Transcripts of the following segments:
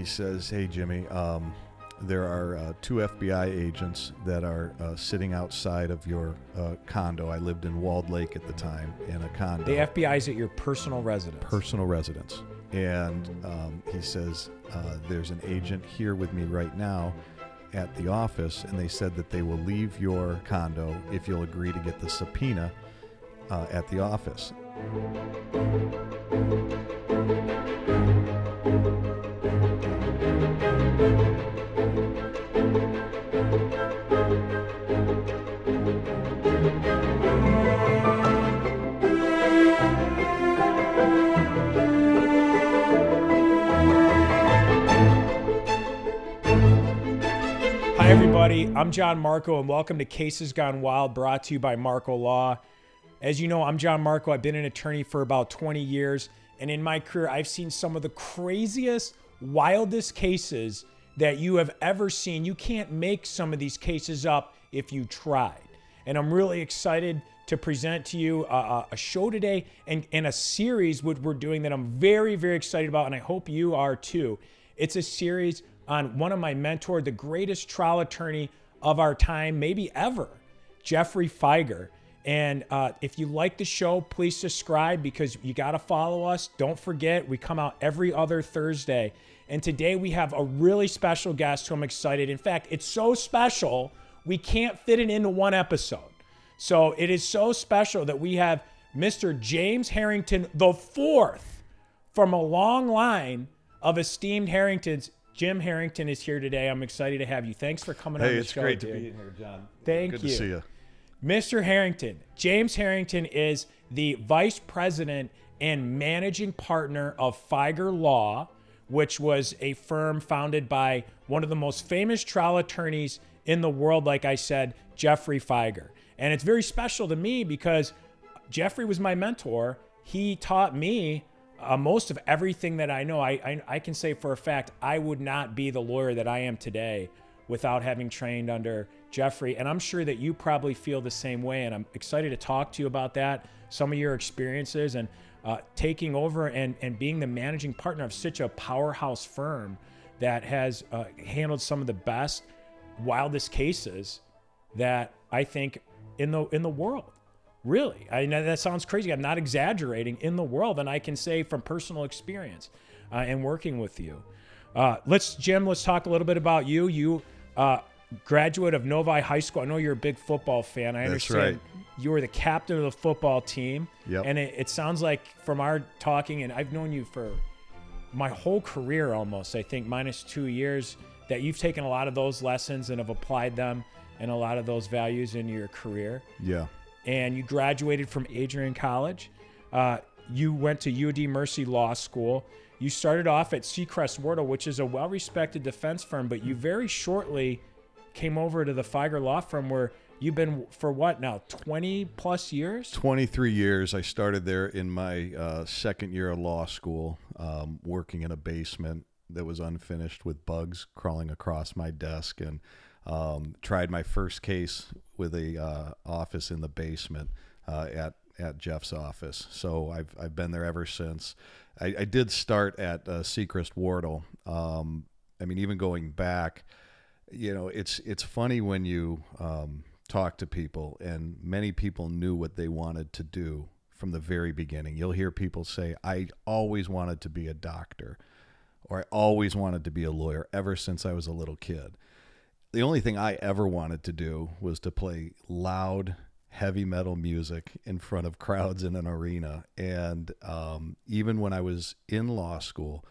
he says, "Hey, Jimmy, there are 2 FBI agents that are sitting outside of your condo." I lived in Walled Lake at the time, in a condo. The FBI's at your personal residence. Personal residence. And he says, "There's an agent here with me right now at the office, and they said that they will leave your condo if you'll agree to get the subpoena at the office." Hi, everybody. I'm Jon Marko, and welcome to Cases Gone Wild, brought to you by Marko Law. As you know, I'm Jon Marko. I've been an attorney for about 20 years, and in my career, I've seen some of the craziest, wildest cases that you have ever seen. You can't make some of these cases up if you tried. And I'm really excited to present to you a show today and a series which we're doing that I'm very, very excited about, and I hope you are too. It's a series on one of my mentors, the greatest trial attorney of our time, maybe ever, Geoffrey Fieger. And if you like the show, please subscribe, because you got to follow us. Don't forget, we come out every other Thursday. And today we have a really special guest who I'm excited. In fact, it's so special, we can't fit it into one episode. So it is so special that we have Mr. James Harrington IV from a long line of esteemed Harringtons. Jim Harrington is here today. I'm excited to have you. Thanks for coming on the show. Hey, it's great to be in here, John. Thank you. Good to see you. Mr. Harrington, James Harrington is the vice president and managing partner of Fieger Law, which was a firm founded by one of the most famous trial attorneys in the world, like I said, Geoffrey Fieger. And it's very special to me because Geoffrey was my mentor. He taught me most of everything that I know. I can say for a fact, I would not be the lawyer that I am today without having trained under Geoffrey. And I'm sure that you probably feel the same way. And I'm excited to talk to you about that, some of your experiences, and taking over and being the managing partner of such a powerhouse firm that has handled some of the best, wildest cases that I think in the world. Really, I know that sounds crazy. I'm not exaggerating, in the world, and I can say from personal experience and working with you. Jim, let's talk a little bit about you. You graduate of Novi High School. I know you're a big football fan. I understand. That's right. You were the captain of the football team. Yep. And it sounds like from our talking, and I've known you for my whole career almost, I think minus 2 years, that you've taken a lot of those lessons and have applied them and a lot of those values in your career. Yeah. And you graduated from Adrian College. You went to UD Mercy Law School. You started off at Seacrest Wardle, which is a well-respected defense firm, but you very shortly came over to the Fieger Law Firm, where you've been for what now, 20 plus years? 23 years. I started there in my second year of law school, working in a basement that was unfinished with bugs crawling across my desk, and tried my first case with a office in the basement at Jeff's office. So I've been there ever since. I did start at Seacrest Wardle. I mean, even going back, you know, it's funny when you talk to people, and many people knew what they wanted to do from the very beginning. You'll hear people say, "I always wanted to be a doctor," or "I always wanted to be a lawyer ever since I was a little kid." The only thing I ever wanted to do was to play loud, heavy metal music in front of crowds in an arena. And even when I was in law school,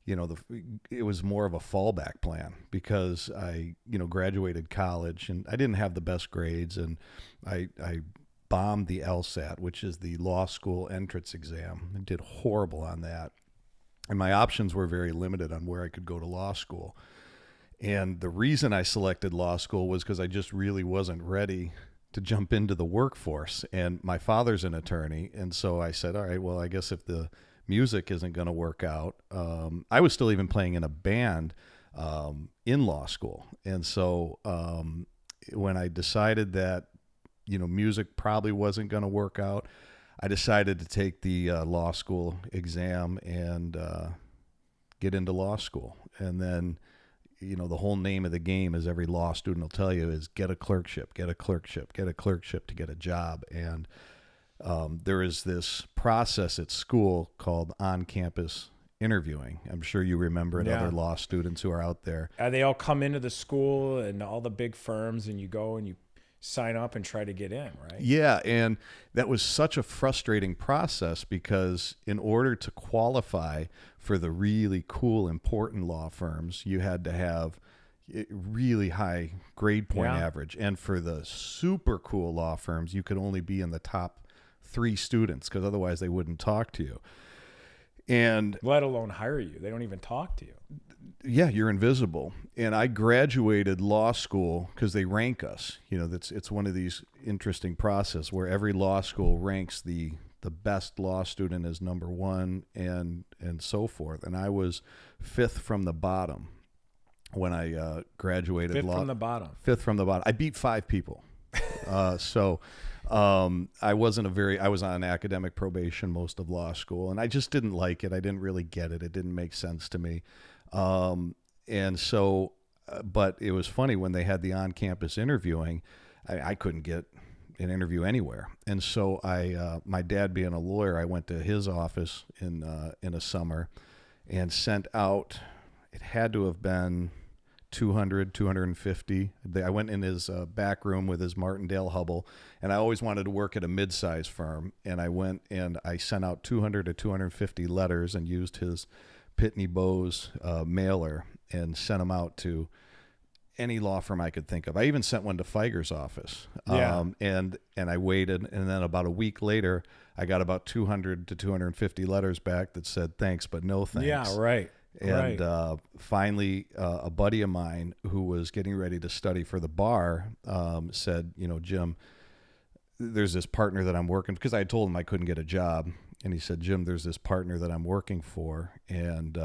you know, it was more of a fallback plan, because I, you know, graduated college and I didn't have the best grades, and I bombed the LSAT, which is the law school entrance exam. I did horrible on that. And my options were very limited on where I could go to law school. And the reason I selected law school was because I just really wasn't ready to jump into the workforce. And my father's an attorney. And so I said, all right, well, I guess if the music isn't going to work out, I was still even playing in a band in law school. And so when I decided that, you know, music probably wasn't going to work out, I decided to take the law school exam and get into law school. And then, the whole name of the game, as every law student will tell you, is get a clerkship, get a clerkship, get a clerkship to get a job. And there is this process at school called on-campus interviewing. I'm sure you remember, and other law students who are out there. They all come into the school and all the big firms, and you go and you sign up and try to get in, right? Yeah, and that was such a frustrating process because in order to qualify for the really cool, important law firms, you had to have a really high grade point average. And for the super cool law firms, you could only be in the top 3 students because otherwise they wouldn't talk to you. And let alone hire you. They don't even talk to you. Yeah, you're invisible. And I graduated law school because they rank us. It's one of these interesting process where every law school ranks the best law student as number 1 and so forth. And I was 5th from the bottom when I graduated law. 5th from the bottom. 5th from the bottom. I beat 5 people. I was on academic probation most of law school, and I just didn't like it. I didn't really get it. It didn't make sense to me. But it was funny when they had the on-campus interviewing, I couldn't get an interview anywhere. And so my dad being a lawyer, I went to his office in a summer and sent out, it had to have been 200, 250. I went in his back room with his Martindale Hubble, and I always wanted to work at a mid-sized firm. And I went and I sent out 200 to 250 letters and used his Pitney Bowes mailer and sent them out to any law firm I could think of. I even sent one to Fieger's office. And I waited, and then about a week later, I got about 200 to 250 letters back that said thanks, but no thanks. Yeah, right. And finally, a buddy of mine who was getting ready to study for the bar said, Jim, there's this partner that I'm working, because I had told him I couldn't get a job. And he said, Jim, there's this partner that I'm working for. And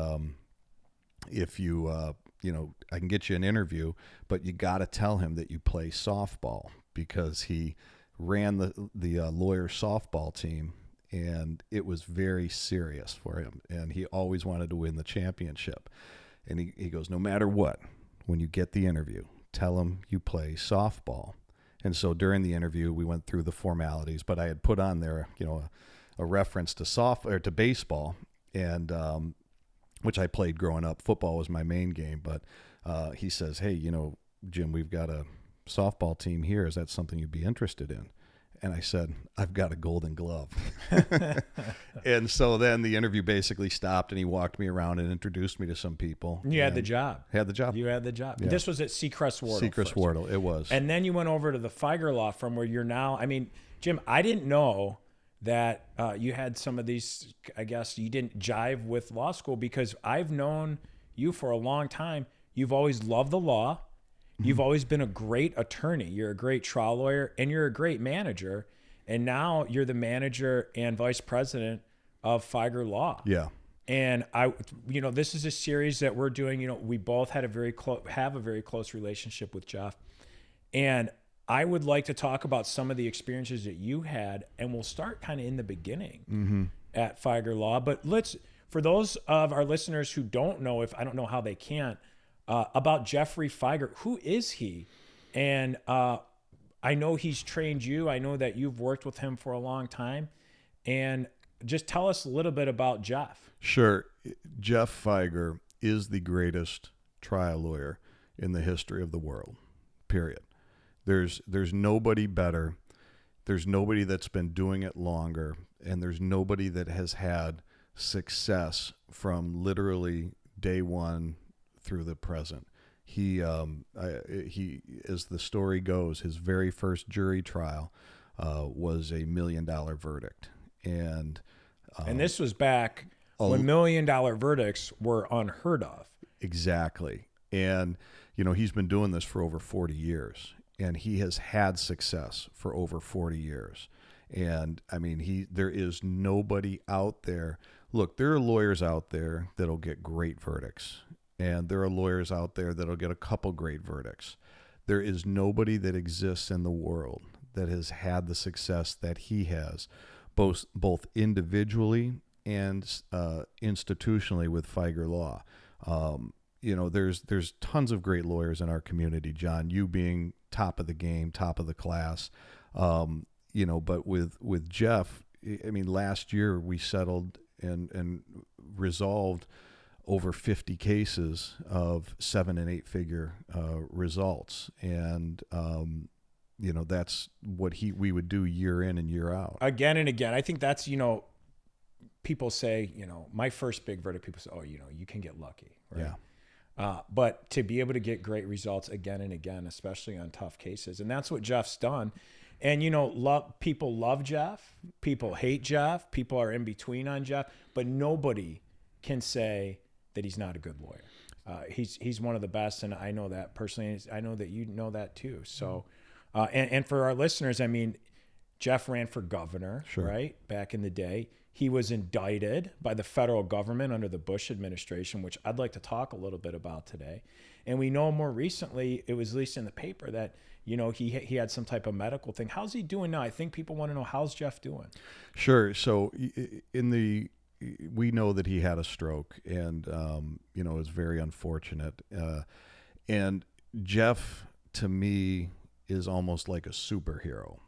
if you, I can get you an interview, but you got to tell him that you play softball, because he ran the lawyer softball team. And it was very serious for him. And he always wanted to win the championship. And he goes, no matter what, when you get the interview, tell him you play softball. And so during the interview, we went through the formalities, but I had put on there, a reference to baseball, and which I played growing up. Football was my main game. But he says, hey, Jim, we've got a softball team here. Is that something you'd be interested in? And I said, I've got a golden glove. And so then the interview basically stopped, and he walked me around and introduced me to some people. You had the job. Had the job. You had the job. Yeah. This was at Seacrest Wardle. Seacrest Wardle, it was. And then you went over to the Fieger Law firm, where you're now, Jim, I didn't know that you had some of these, I guess you didn't jive with law school, because I've known you for a long time. You've always loved the law. You've always been a great attorney. You're a great trial lawyer, and you're a great manager. And now you're the manager and vice president of Fieger Law. Yeah. And this is a series that we're doing. We both had have a very close relationship with Geof. And I would like to talk about some of the experiences that you had, and we'll start kind of in the beginning at Fieger Law. But for those of our listeners who don't know, if I don't know how they can't, about Geoffrey Fieger. Who is he? And I know he's trained you. I know that you've worked with him for a long time. And just tell us a little bit about Geof. Sure. Geof Fieger is the greatest trial lawyer in the history of the world, period. There's nobody better. There's nobody that's been doing it longer. And there's nobody that has had success from literally day one through the present. He, as the story goes, his very first jury trial was a $1 million verdict, and this was back when $1 million verdicts were unheard of. Exactly, and he's been doing this for over 40 years, and he has had success for over 40 years, and there is nobody out there. Look, there are lawyers out there that'll get great verdicts. And there are lawyers out there that'll get a couple great verdicts. There is nobody that exists in the world that has had the success that he has, both individually and institutionally with Fieger Law. there's tons of great lawyers in our community, John, you being top of the game, top of the class. But with Geof, I mean, last year we settled and resolved over 50 cases of 7 and 8 figure results. And, that's what we would do year in and year out. Again and again. I think that's, people say, my first big verdict, people say, oh, you can get lucky. Right? Yeah. But to be able to get great results again and again, especially on tough cases. And that's what Geof's done. And, people love Geof. People hate Geof. People are in between on Geof. But nobody can say that he's not a good lawyer. He's one of the best. And I know that personally. I know that you know that too. So, and for our listeners, I mean, Geof ran for governor, sure, right? Back in the day. He was indicted by the federal government under the Bush administration, which I'd like to talk a little bit about today. And we know more recently, it was released in the paper that, he had some type of medical thing. How's he doing now? I think people want to know, how's Geof doing? Sure. So we know that he had a stroke and, it was very unfortunate. And Geof, to me, is almost like a superhero.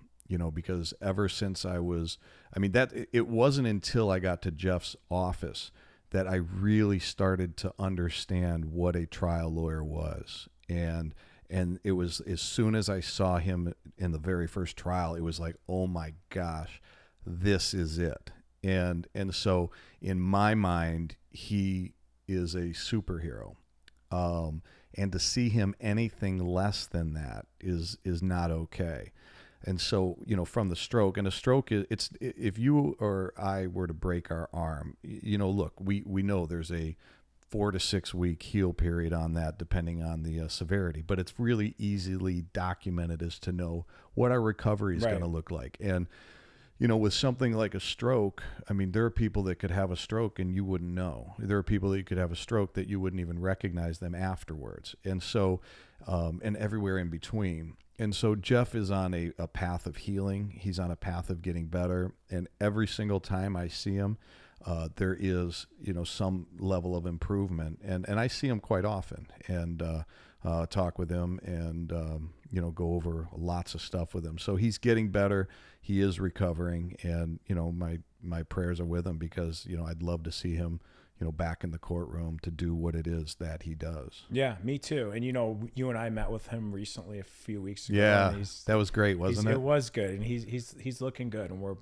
Because ever since it wasn't until I got to Geof's office that I really started to understand what a trial lawyer was. And it was as soon as I saw him in the very first trial, it was like, oh my gosh, this is it. And so in my mind, he is a superhero. And to see him anything less than that is not okay. And so, from the stroke, and a stroke, it's if you or I were to break our arm, look, we know there's a 4 to 6 week heal period on that, depending on the severity. But it's really easily documented as to know what our recovery is going to look like. And, with something like a stroke, I mean, there are people that could have a stroke and you wouldn't know. There are people that could have a stroke that you wouldn't even recognize them afterwards. And so, and everywhere in between. And so Geof is on a path of healing. He's on a path of getting better. And every single time I see him, there is, some level of improvement. And I see him quite often and talk with him and, go over lots of stuff with him. So he's getting better. He is recovering. And, my prayers are with him because, I'd love to see him, back in the courtroom to do what it is that he does. Yeah, me too. And, you and I met with him recently a few weeks ago. Yeah, that was great, wasn't it? It was good. And he's looking good. And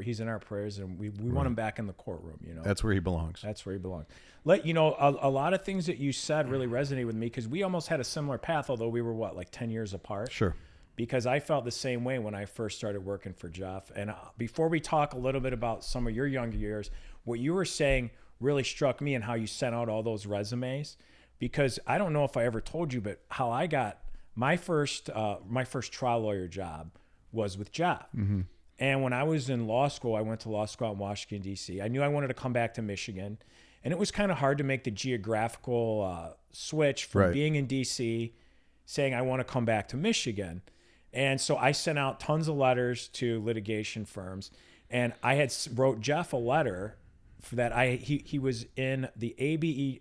he's in our prayers and we want him back in the courtroom, That's where he belongs. That's where he belongs. A lot of things that you said really resonated with me because we almost had a similar path, although we were like 10 years apart. Sure. Because I felt the same way when I first started working for Geof. And before we talk a little bit about some of your younger years, what you were saying really struck me and how you sent out all those resumes, because I don't know if I ever told you, but how I got my first trial lawyer job was with Geof. Mm-hmm. And when I was in law school, I went to law school in Washington, D.C. I knew I wanted to come back to Michigan, and it was kind of hard to make the geographical switch from being in D.C., saying I want to come back to Michigan. And so I sent out tons of letters to litigation firms, and I wrote Geof a letter that he was in the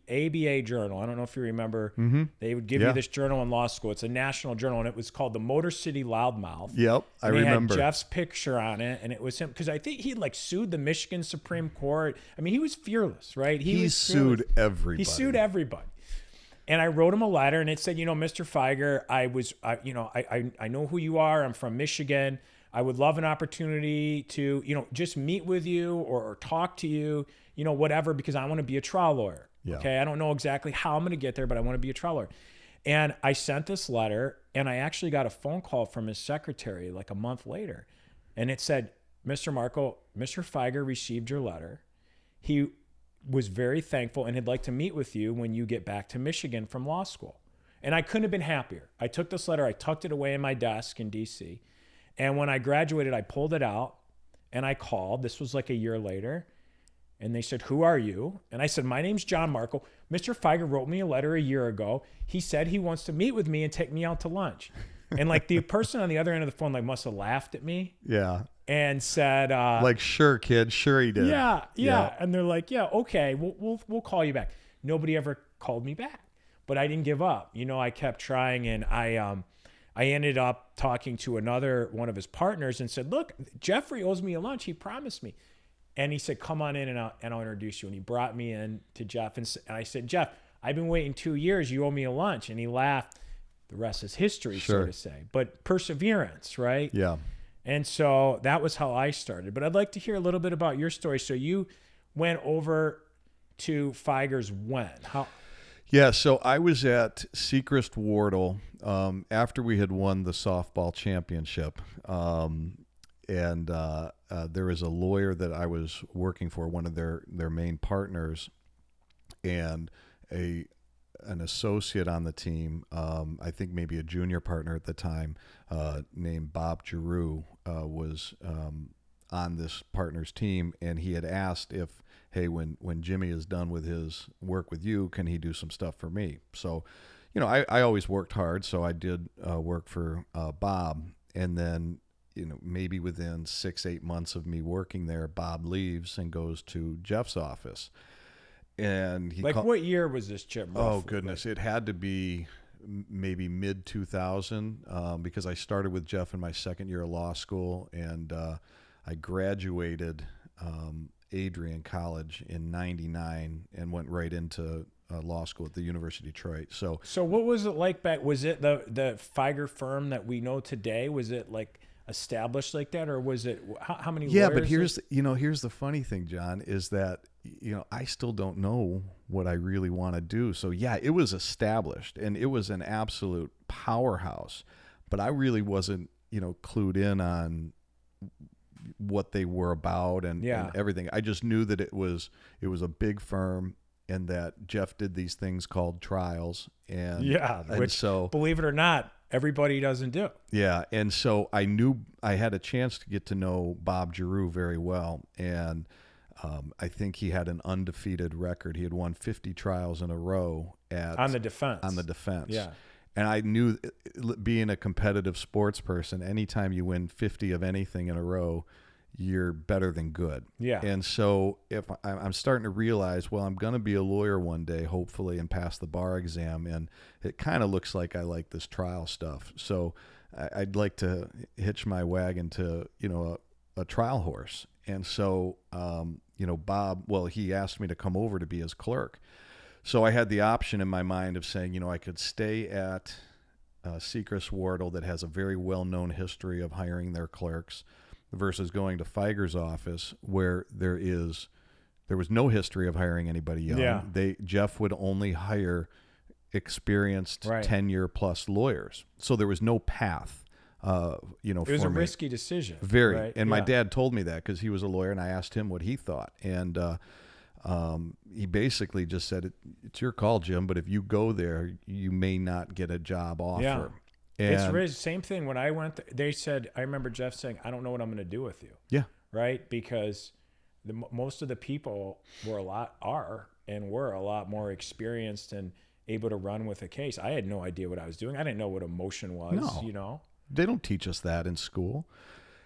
ABA journal. I don't know if you remember. Mm-hmm. They would give you this journal in law school. It's a national journal, and it was called the Motor City Loudmouth. Yep, I remember. It had Geof's picture on it, and it was him because I think he sued the Michigan Supreme Court. I mean, he was fearless, right? He sued everybody. He sued everybody. And I wrote him a letter, and it said, Mr. Fieger, I know who you are. I'm from Michigan. I would love an opportunity to, just meet with you or talk to you, whatever, because I want to be a trial lawyer. Yeah. Okay. I don't know exactly how I'm going to get there, but I want to be a trial lawyer. And I sent this letter, and I actually got a phone call from his secretary like a month later. And it said, Mr. Marko, Mr. Fieger received your letter. He was very thankful and he'd like to meet with you when you get back to Michigan from law school. And I couldn't have been happier. I took this letter, I tucked it away in my desk in DC. And when I graduated, I pulled it out and I called. This was like a year later. And they said, who are you? And I said, my name's Jon Marko. Mr. Fieger wrote me a letter a year ago. He said he wants to meet with me and take me out to lunch. And like the person on the other end of the phone must have laughed at me. Yeah. And said, sure, kid, sure he did. Yeah. And they're like, yeah, okay, we'll call you back. Nobody ever called me back. but I didn't give up. You know, I kept trying, and I ended up talking to one of his partners and said, look, Geoffrey owes me a lunch. He promised me. And he said, come on in and I'll introduce you. And he brought me in to Geof. And I said, Geof, I've been waiting 2 years. You owe me a lunch. And he laughed. The rest is history, so to say. But perseverance, right? Yeah. And so that was how I started. But I'd like to hear a little bit about your story. So you went over to Fieger's when? How? Yeah, so I was at Sechrist Wardle after we had won the softball championship. And there was a lawyer that I was working for, one of their main partners, and an associate on the team, I think maybe a junior partner at the time, named Bob Giroux, was on this partner's team, and he had asked if, hey, when Jimmy is done with his work with you, can he do some stuff for me? So, you know, I always worked hard, so I did work for Bob, and then, you know, maybe within 6-8 months of me working there, Bob leaves and goes to Jeff's office. And he what year was this, Chip? Oh, goodness. It had to be maybe mid 2000 because I started with Geof in my second year of law school, and I graduated Adrian College in 99 and went right into law school at the University of Detroit. So what was it like back? Was it the Fieger firm that we know today? Was it like established like that, or was it how many lawyers? But here's the funny thing, John, is that, you know, I still don't know what I really want to do. So yeah, it was established and it was an absolute powerhouse, but I really wasn't, you know, clued in on what they were about and everything. I just knew that it was a big firm and that Geof did these things called trials, which, so, believe it or not, everybody doesn't do. Yeah, and so I knew I had a chance to get to know Bob Giroux very well, and I think he had an undefeated record. He had won 50 trials in a row on the defense. Yeah. And I knew, being a competitive sports person, anytime you win 50 of anything in a row, you're better than good. Yeah. And so if I'm starting to realize, well, I'm going to be a lawyer one day, hopefully, and pass the bar exam, and it kind of looks like I like this trial stuff. So I'd like to hitch my wagon to, you know, a trial horse. And so, you know, Bob, well, he asked me to come over to be his clerk. So I had the option in my mind of saying, you know, I could stay at Sechrist Wardle, that has a very well-known history of hiring their clerks, versus going to Fieger's office, where there was no history of hiring anybody young. Yeah. Geof would only hire experienced 10-year plus lawyers. So there was no path. You know, it was a risky decision. Very. Right? And my dad told me that because he was a lawyer, and I asked him what he thought. And he basically just said, it's your call, Jim, but if you go there, you may not get a job offer. Yeah. And it's same thing. When I went, they said, I remember Geof saying, I don't know what I'm going to do with you. Yeah. Right? Because most of the people were a lot more experienced and able to run with a case. I had no idea what I was doing. I didn't know what emotion was, you know? They don't teach us that in school.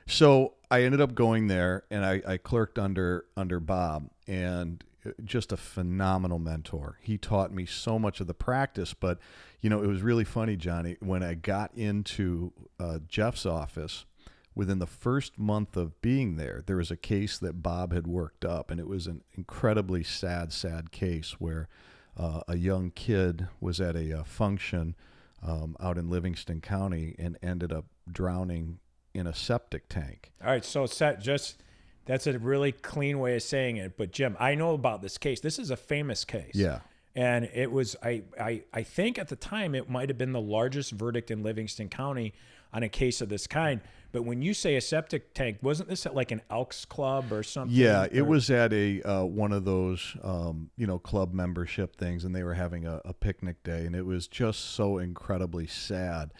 So I ended up going there, and I clerked under Bob, and just a phenomenal mentor. He taught me so much of the practice, but, you know, it was really funny, Johnny, when I got into Geoff's office, within the first month of being there, there was a case that Bob had worked up, and it was an incredibly sad case where a young kid was at a function out in Livingston County and ended up drowning in a septic tank. All right, so that's a really clean way of saying it. But Jim, I know about this case. This is a famous case. Yeah. And it was, I think at the time, it might have been the largest verdict in Livingston County on a case of this kind. But when you say a septic tank, wasn't this at like an Elks Club or something? Yeah, it was at a one of those you know, club membership things, and they were having a picnic day, and it was just so incredibly sad.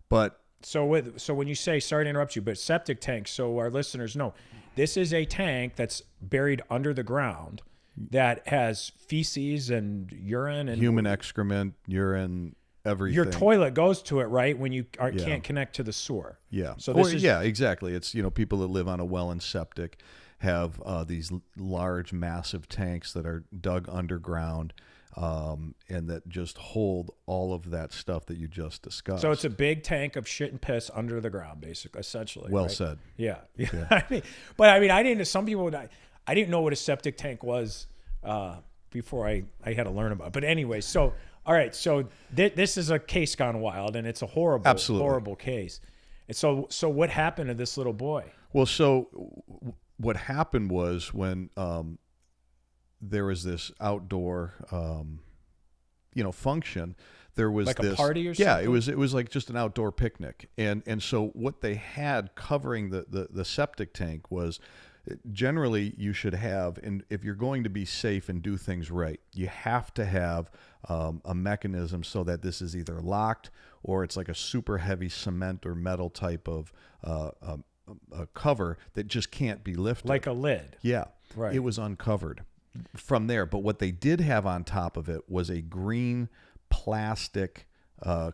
But so when you say, sorry to interrupt you, but septic tank, so our listeners know, this is a tank that's buried under the ground that has feces and urine and human excrement, urine, everything. Your toilet goes to it, right, when you can't connect to the sewer. Yeah. So yeah, exactly. It's, you know, people that live on a well and septic have these large, massive tanks that are dug underground. and that just hold all of that stuff that you just discussed. So it's a big tank of shit and piss under the ground, basically, essentially. Well right? said. Yeah. I mean, I didn't. Some people, I didn't know what a septic tank was before I had to learn about it. But anyway, so all right, so this is a case gone wild, and it's a horrible case. And so what happened to this little boy? Well, so what happened was when there was this outdoor, function. There was like this a party or something. Yeah, it was like just an outdoor picnic, and so what they had covering the septic tank was, generally you should have, and if you're going to be safe and do things right, you have to have a mechanism so that this is either locked or it's like a super heavy cement or metal type of a cover that just can't be lifted, like a lid. Yeah, right. It was uncovered from there, but what they did have on top of it was a green plastic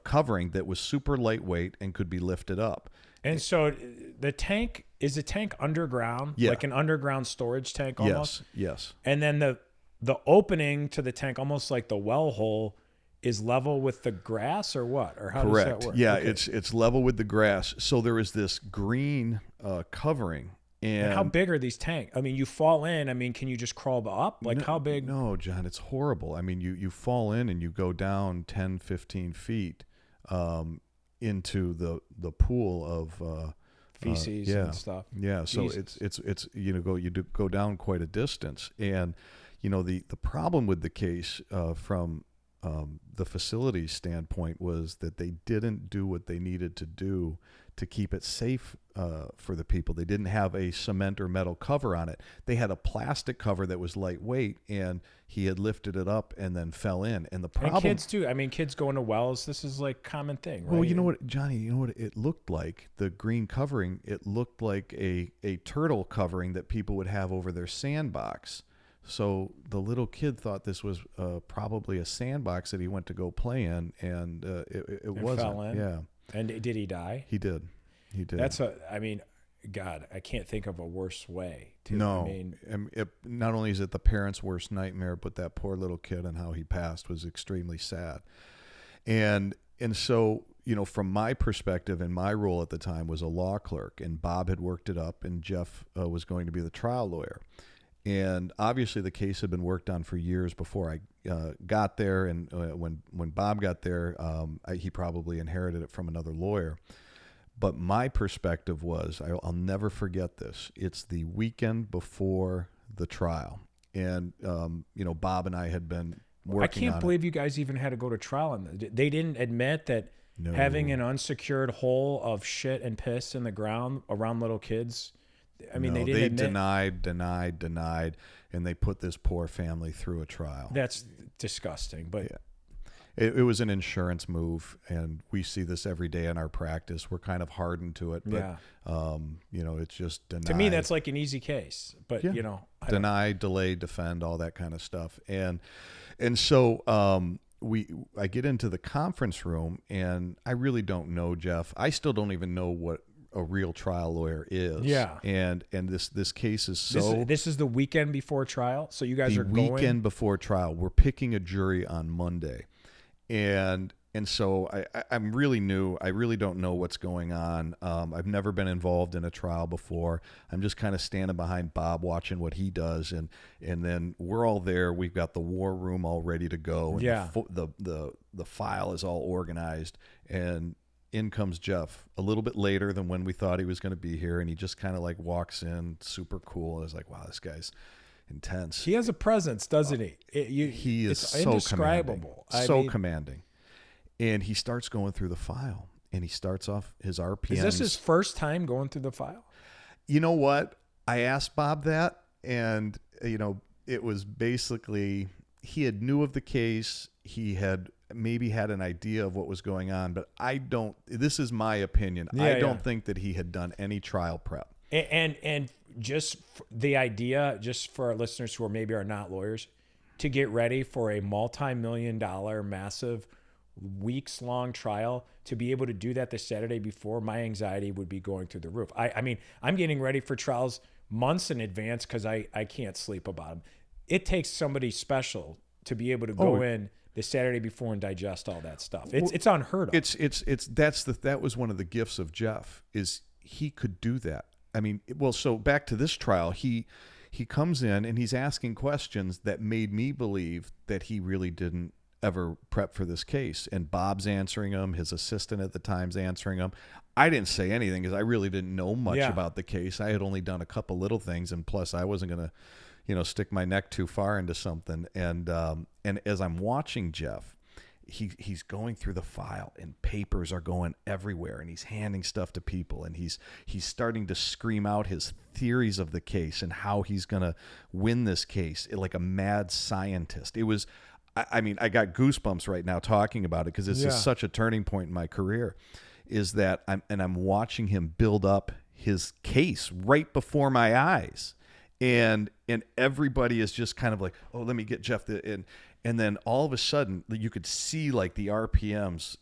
covering that was super lightweight and could be lifted up. And so the tank, is the tank underground? Yeah. Like an underground storage tank almost? Yes. And then the opening to the tank, almost like the well hole, is level with the grass or what? Or how Correct. does that work? Yeah, Okay. it's level with the grass. So there is this green covering. And how big are these tanks? I mean, you fall in. I mean, can you just crawl up? Like how big? No, John, it's horrible. I mean, you fall in and you go down 10, 15 feet into the pool of feces and stuff. Yeah, so Jesus. it's you go down quite a distance, and the problem with the case from the facility's standpoint was that they didn't do what they needed to do to keep it safe for the people. They didn't have a cement or metal cover on it. They had a plastic cover that was lightweight, and he had lifted it up and then fell in. And the problem, and kids too. I mean, kids go into wells. This is like common thing, right? Well, you know what, Johnny? You know what it looked like? The green covering. It looked like a turtle covering that people would have over their sandbox. So the little kid thought this was probably a sandbox that he went to go play in, and it wasn't. Fell in. Yeah. And did he die? He did. I mean, God, I can't think of a worse way. No. I mean, not only is it the parents' worst nightmare, but that poor little kid and how he passed was extremely sad. And so, from my perspective, and my role at the time was a law clerk, and Bob had worked it up, and Geoff was going to be the trial lawyer. And obviously the case had been worked on for years before I got there. And when Bob got there, he probably inherited it from another lawyer. But my perspective was, I'll never forget this. It's the weekend before the trial. And, Bob and I had been working on it. I can't believe you guys even had to go to trial. And they didn't admit that having an unsecured hole of shit and piss in the ground around little kids. I mean, they didn't admit. denied, and they put this poor family through a trial. That's disgusting. But yeah. It was an insurance move, and we see this every day in our practice. We're kind of hardened to it, but it's just denied. To me, that's like an easy case. But deny, delay, defend, all that kind of stuff, and so I get into the conference room, and I really don't know Geoff. I still don't even know what a real trial lawyer is. Yeah. And this case is so... This is the weekend before trial? So you guys are going... The weekend before trial. We're picking a jury on Monday. And so I'm really new. I really don't know what's going on. I've never been involved in a trial before. I'm just kind of standing behind Bob watching what he does. And then we're all there. We've got the war room all ready to go. And yeah. The file is all organized. And in comes Geoff a little bit later than when we thought he was going to be here, and he just kind of like walks in, super cool. I was like, wow, this guy's intense. He has a presence, doesn't he? He is so indescribable. Commanding. And he starts going through the file, and he starts off his RPMs. Is this his first time going through the file? You know what? I asked Bob that, and it was basically he had knew of the case. He had maybe had an idea of what was going on, but this is my opinion. I don't think that he had done any trial prep. And just the idea, just for our listeners who maybe are not lawyers, to get ready for a multi-million-dollar, massive, weeks-long trial, to be able to do that the Saturday before, my anxiety would be going through the roof. I mean, I'm getting ready for trials months in advance because I can't sleep about them. It takes somebody special to be able to go in the Saturday before and digest all that stuff. It's unheard of. That was one of the gifts of Geof, is he could do that. I mean, so back to this trial, he comes in and he's asking questions that made me believe that he really didn't ever prep for this case. And Bob's answering them, his assistant at the time's answering them. I didn't say anything because I really didn't know much about the case. I had only done a couple little things, and plus I wasn't going to, stick my neck too far into something. And as I'm watching Geof, he's going through the file and papers are going everywhere, and he's handing stuff to people, and he's starting to scream out his theories of the case and how he's going to win this case like a mad scientist. It was, I mean, I got goosebumps right now talking about it because it's just such a turning point in my career, is that I'm watching him build up his case right before my eyes. And everybody is just kind of like, oh, let me get Geof in. And then all of a sudden you could see like the RPMs,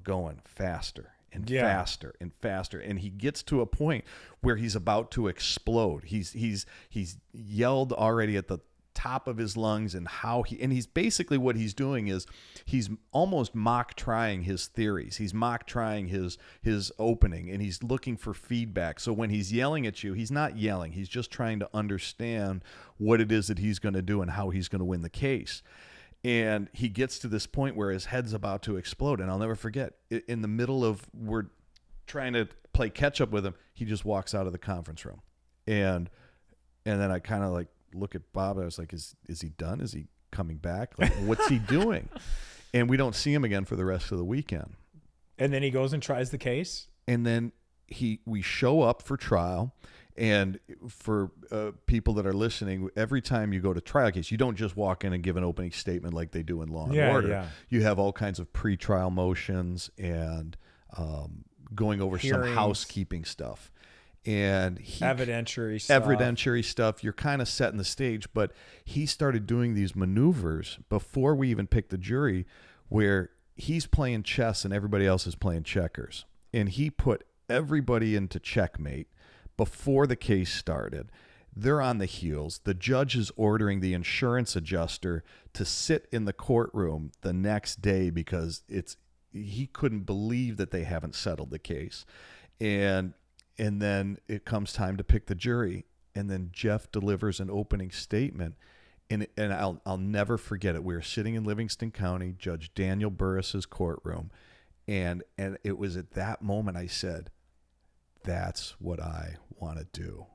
going faster and faster and faster. And he gets to a point where he's about to explode. He's yelled already at the top of his lungs, and he's basically, what he's doing is he's almost mock trying his theories. He's mock trying his opening, and he's looking for feedback. So when he's yelling at you, he's not yelling. He's just trying to understand what it is that he's going to do and how he's going to win the case. And he gets to this point where his head's about to explode. And I'll never forget, in the middle of, we're trying to play catch up with him, he just walks out of the conference room. And then I kind of like look at Bob. I was like, is he done? Is he coming back? Like, what's he doing? And we don't see him again for the rest of the weekend. And then he goes and tries the case. And then we show up for trial. And for people that are listening, every time you go to trial case, you don't just walk in and give an opening statement like they do in Law and Order. Yeah. You have all kinds of pre-trial motions and going over hearings, some housekeeping stuff. And evidentiary stuff. You're kind of setting the stage, but he started doing these maneuvers before we even picked the jury, where he's playing chess and everybody else is playing checkers. And he put everybody into checkmate before the case started. They're on the heels. The judge is ordering the insurance adjuster to sit in the courtroom the next day because he couldn't believe that they haven't settled the case. And then it comes time to pick the jury, and then Geof delivers an opening statement, and I'll never forget it. We were sitting in Livingston County, Judge Daniel Burris's courtroom, and it was at that moment I said, that's what I want to do.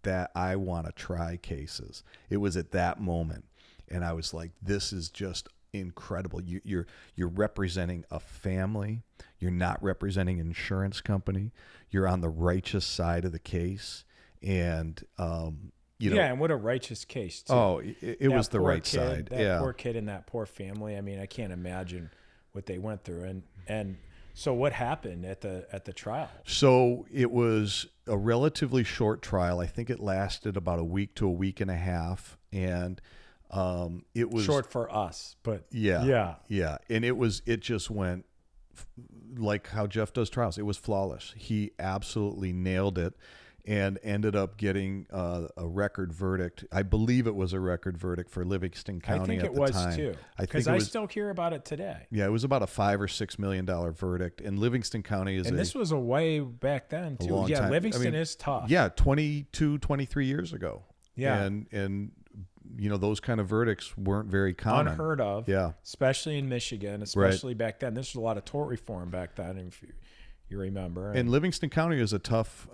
That I want to try cases. It was at that moment, and I was like, this is just incredible. You're representing a family. You're not representing an insurance company. You're on the righteous side of the case, and and what a righteous case too. Oh, it was the right side. That poor kid and that poor family. I mean, I can't imagine what they went through. And so what happened at the trial? So it was a relatively short trial. I think it lasted about a week to a week and a half, and it was short for us, but yeah. And it just went like how Geof does trials. It was flawless. He absolutely nailed it and ended up getting a record verdict. I believe it was a record verdict for Livingston County at the time. I think it was too, because I still hear about it today. Yeah, it was about a $5 or $6 million verdict, and Livingston County is this was a way back then too. Yeah, time. Livingston is tough. Yeah, 22, 23 years ago. Yeah, and those kind of verdicts weren't very common. Unheard of. Yeah. Especially in Michigan, especially back then. This was a lot of tort reform back then, if you remember. And Livingston County is a tough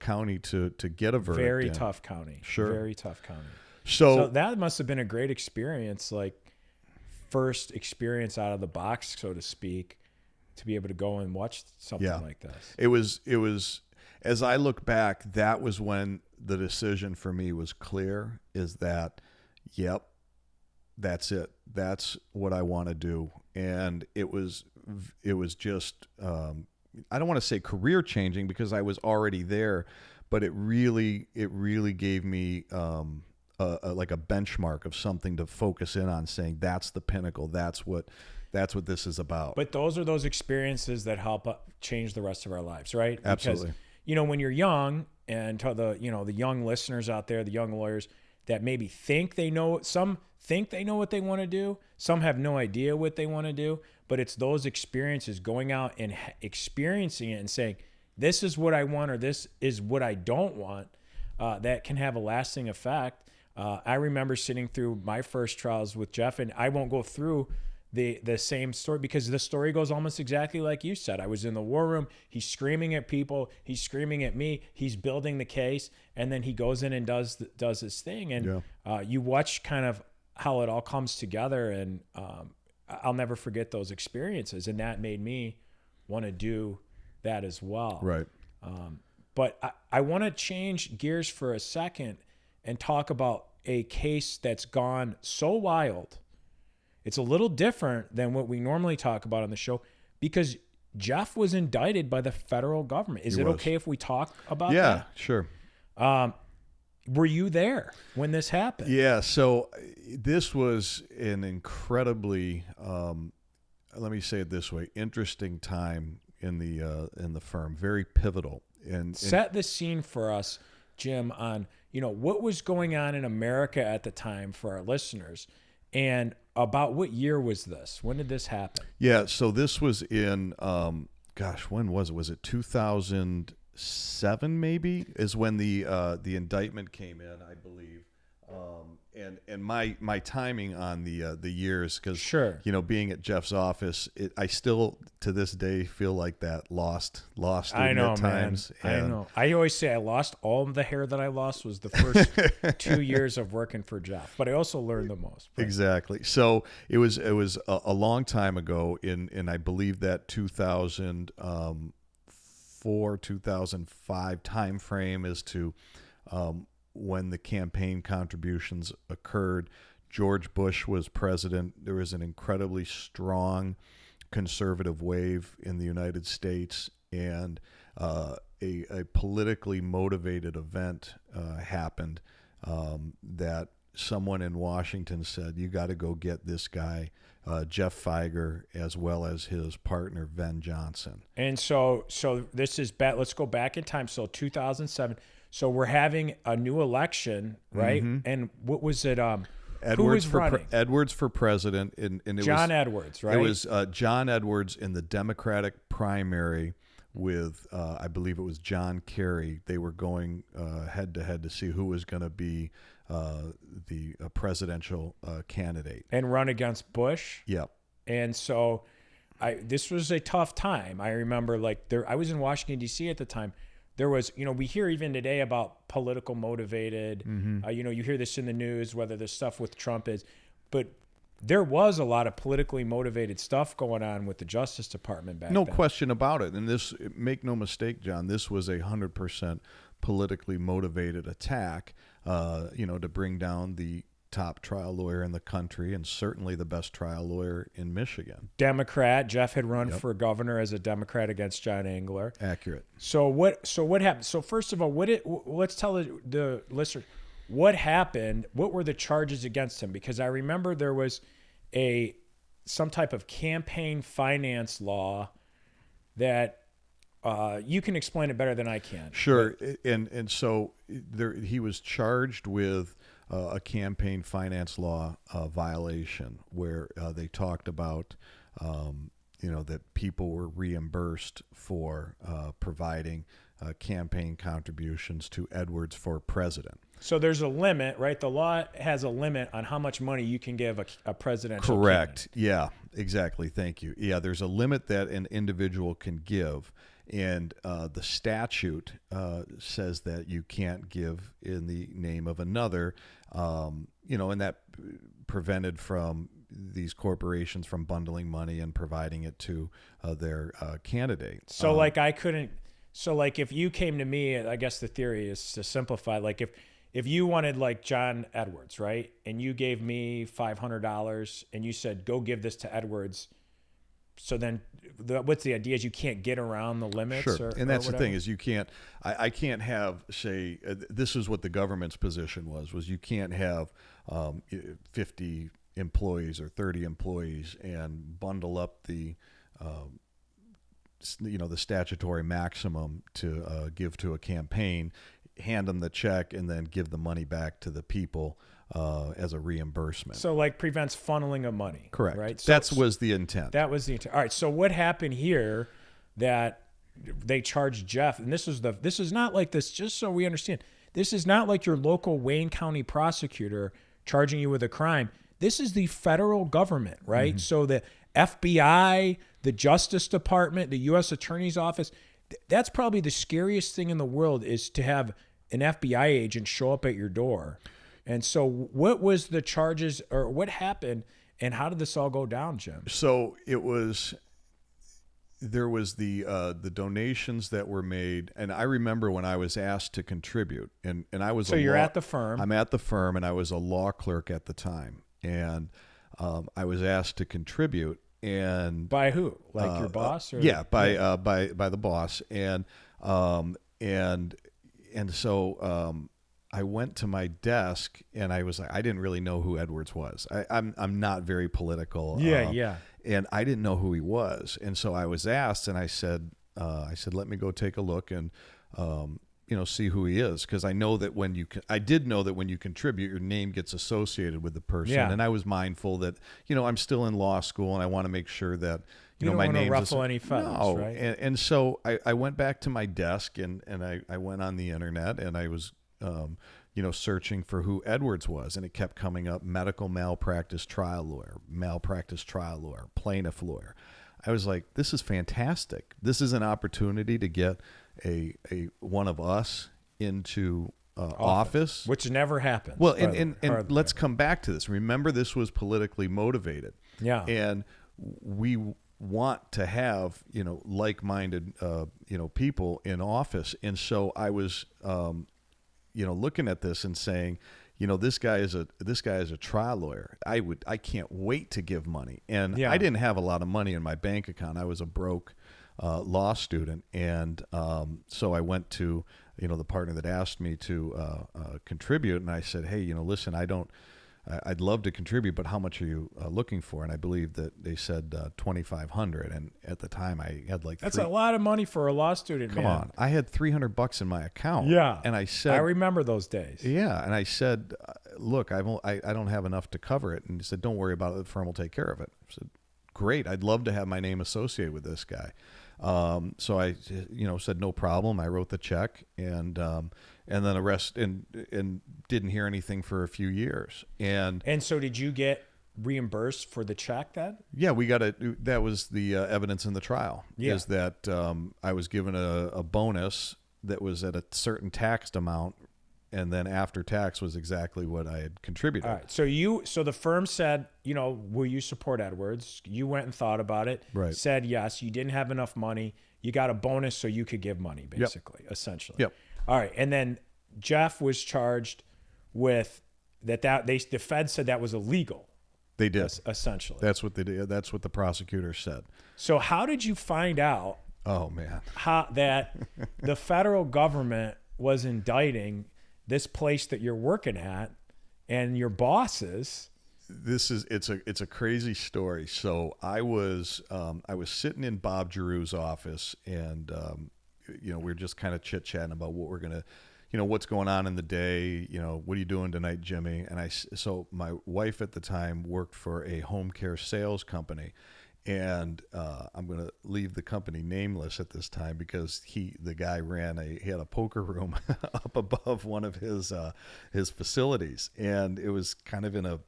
county to get a verdict. Very tough county. Sure. Very tough county. So that must have been a great experience, like first experience out of the box, so to speak, to be able to go and watch something like this. It was, as I look back, that was when the decision for me was clear, is that, yep, that's it. That's what I want to do. And it was just, I don't want to say career changing because I was already there, but it really gave me like a benchmark of something to focus in on, saying that's the pinnacle. That's what this is about. But those are those experiences that help change the rest of our lives, right? Absolutely. Because, when you're young, and to the young listeners out there, the young lawyers, that maybe think they know. Some think they know what they want to do. Some have no idea what they want to do. But it's those experiences, going out and experiencing it and saying, this is what I want or this is what I don't want, that can have a lasting effect. I remember sitting through my first trials with Geof, and I won't go through the same story because the story goes almost exactly like you said. I was in the war room. He's screaming at people. He's screaming at me. He's building the case, and then he goes in and does his thing. And you watch kind of how it all comes together, and I'll never forget those experiences, and that made me want to do that as well. Right. But I want to change gears for a second and talk about a case that's gone so wild. It's a little different than what we normally talk about on the show because Geof was indicted by the federal government. Is it okay if we talk about that? Yeah, sure. Were you there when this happened? Yeah, so this was an incredibly, let me say it this way, interesting time in the firm, very pivotal. And set the scene for us, Jim, on what was going on in America at the time for our listeners, and about what year was this? When did this happen? Yeah, so this was in, when was it? Was it 2007 maybe? Is when the indictment came in, I believe. And my timing on the years, because sure, being at Geoff's office, I still to this day feel like that lost I know, at times. Man. I know. I always say I lost all the hair that I lost was the first 2 years of working for Geof, but I also learned the most. Right? Exactly. So it was a long time ago in I believe that 2004 2005 time frame as to when the campaign contributions occurred. George Bush was president. There was an incredibly strong conservative wave in the United States, and a politically motivated event happened that someone in Washington said, you got to go get this guy, Geof Fieger, as well as his partner, Ven Johnson. And so this is bad. Let's go back in time. So 2007. So we're having a new election, right? Mm-hmm. And what was it? Who was running? Edwards for president. And it John Edwards, right? It was John Edwards in the Democratic primary with, I believe it was John Kerry. They were going head to head to see who was going to be the presidential candidate. And run against Bush? Yep. And so this was a tough time. I remember I was in Washington, D.C. at the time. There was, we hear even today about political motivated, mm-hmm. You hear this in the news, whether the stuff with Trump is, but there was a lot of politically motivated stuff going on with the Justice Department back then. No question about it. And this, make no mistake, John, this was 100% politically motivated attack, to bring down the top trial lawyer in the country and certainly the best trial lawyer in Michigan. Democrat. Geof had run for governor as a Democrat against John Engler. Accurate. So what happened? So first of all, let's tell the listeners what happened. What were the charges against him? Because I remember there was some type of campaign finance law that you can explain it better than I can. Sure. And so he was charged with a campaign finance law violation where they talked about, that people were reimbursed for providing campaign contributions to Edwards for president. So there's a limit, right? The law has a limit on how much money you can give a presidential Correct. candidate. Yeah, exactly. Thank you. Yeah, there's a limit that an individual can give. And the statute says that you can't give in the name of another, and that prevented from these corporations from bundling money and providing it to their candidate. So I couldn't. So if you came to me, I guess the theory is to simplify. If you wanted John Edwards, right, and you gave me $500 and you said go give this to Edwards. So then what's the idea is you can't get around the limits? Sure. And that's the thing is you can't, I can't have, say, this is what the government's position was you can't have 50 employees or 30 employees and bundle up the statutory maximum to give to a campaign. hand them the check and then give the money back to the people as a reimbursement. So like prevents funneling of money. Correct. Right. So, that was the intent. That was the intent. All right. So what happened here that they charged Geoff, and this is not like this, just so we understand, this is not like your local Wayne County prosecutor charging you with a crime. This is the federal government, right? Mm-hmm. So the FBI, the Justice Department, the U.S. Attorney's Office, that's probably the scariest thing in the world, is to have an FBI agent show up at your door. And so what was the charges, or what happened, and how did this all go down, Jim? So there was the donations that were made, and I remember when I was asked to contribute, and I was you're at the firm. I'm at the firm, and I was a law clerk at the time, and I was asked to contribute, and by who? Like your boss? Or? Yeah, by the boss, and so I went to my desk, and I was like, I didn't really know who Edwards was. I'm not very political. Yeah. And I didn't know who he was, and so I was asked, and I said, let me go take a look and see who he is, because I know that I did know that when you contribute, your name gets associated with the person, and I was mindful that I'm still in law school, and I want to make sure that you don't my want to name ruffle any feathers, right? And so I went back to my desk, and I went on the internet, and I was searching for who Edwards was, and it kept coming up: medical malpractice trial lawyer, plaintiff lawyer. I was like, this is fantastic. This is an opportunity to get a one of us into office, which never happens. Well, and let's come back to this. Remember, this was politically motivated. Yeah. And we want to have, like-minded, people in office. And so I was, looking at this and saying, this guy is a trial lawyer. I can't wait to give money. And I didn't have a lot of money in my bank account. I was a broke law student. And so I went to, the partner that asked me to contribute. And I said, hey, listen, I'd love to contribute, but how much are you looking for? And I believe that they said $2,500. And at the time, I had that's a lot of money for a law student. Come on, I had $300 in my account. Yeah, and I said, I remember those days. Yeah, and I said, look, I don't have enough to cover it. And he said, don't worry about it. The firm will take care of it. I said, great. I'd love to have my name associated with this guy. So I, said no problem. I wrote the check, and then the rest, and didn't hear anything for a few years. And so did you get reimbursed for the check then? Yeah, we got it. That was the evidence in the trial. Yeah. Is that I was given a bonus that was at a certain taxed amount, and then after tax was exactly what I had contributed. All right. So the firm said, will you support Edwards? You went and thought about it. Right. Said yes. You didn't have enough money. You got a bonus so you could give money, basically, essentially. Yep. All right. And then Geoff was charged with the Fed said that was illegal. They did. Essentially. That's what they did. That's what the prosecutor said. So how did you find out? Oh man. That the federal government was indicting this place that you're working at and your bosses? It's a crazy story. So I was sitting in Bob Giroux's office, and we were just kind of chit chatting about what we're gonna, what's going on in the day. What are you doing tonight, Jimmy? And so my wife at the time worked for a home care sales company, and I'm going to leave the company nameless at this time because the guy he had a poker room up above one of his facilities, and it was kind of in a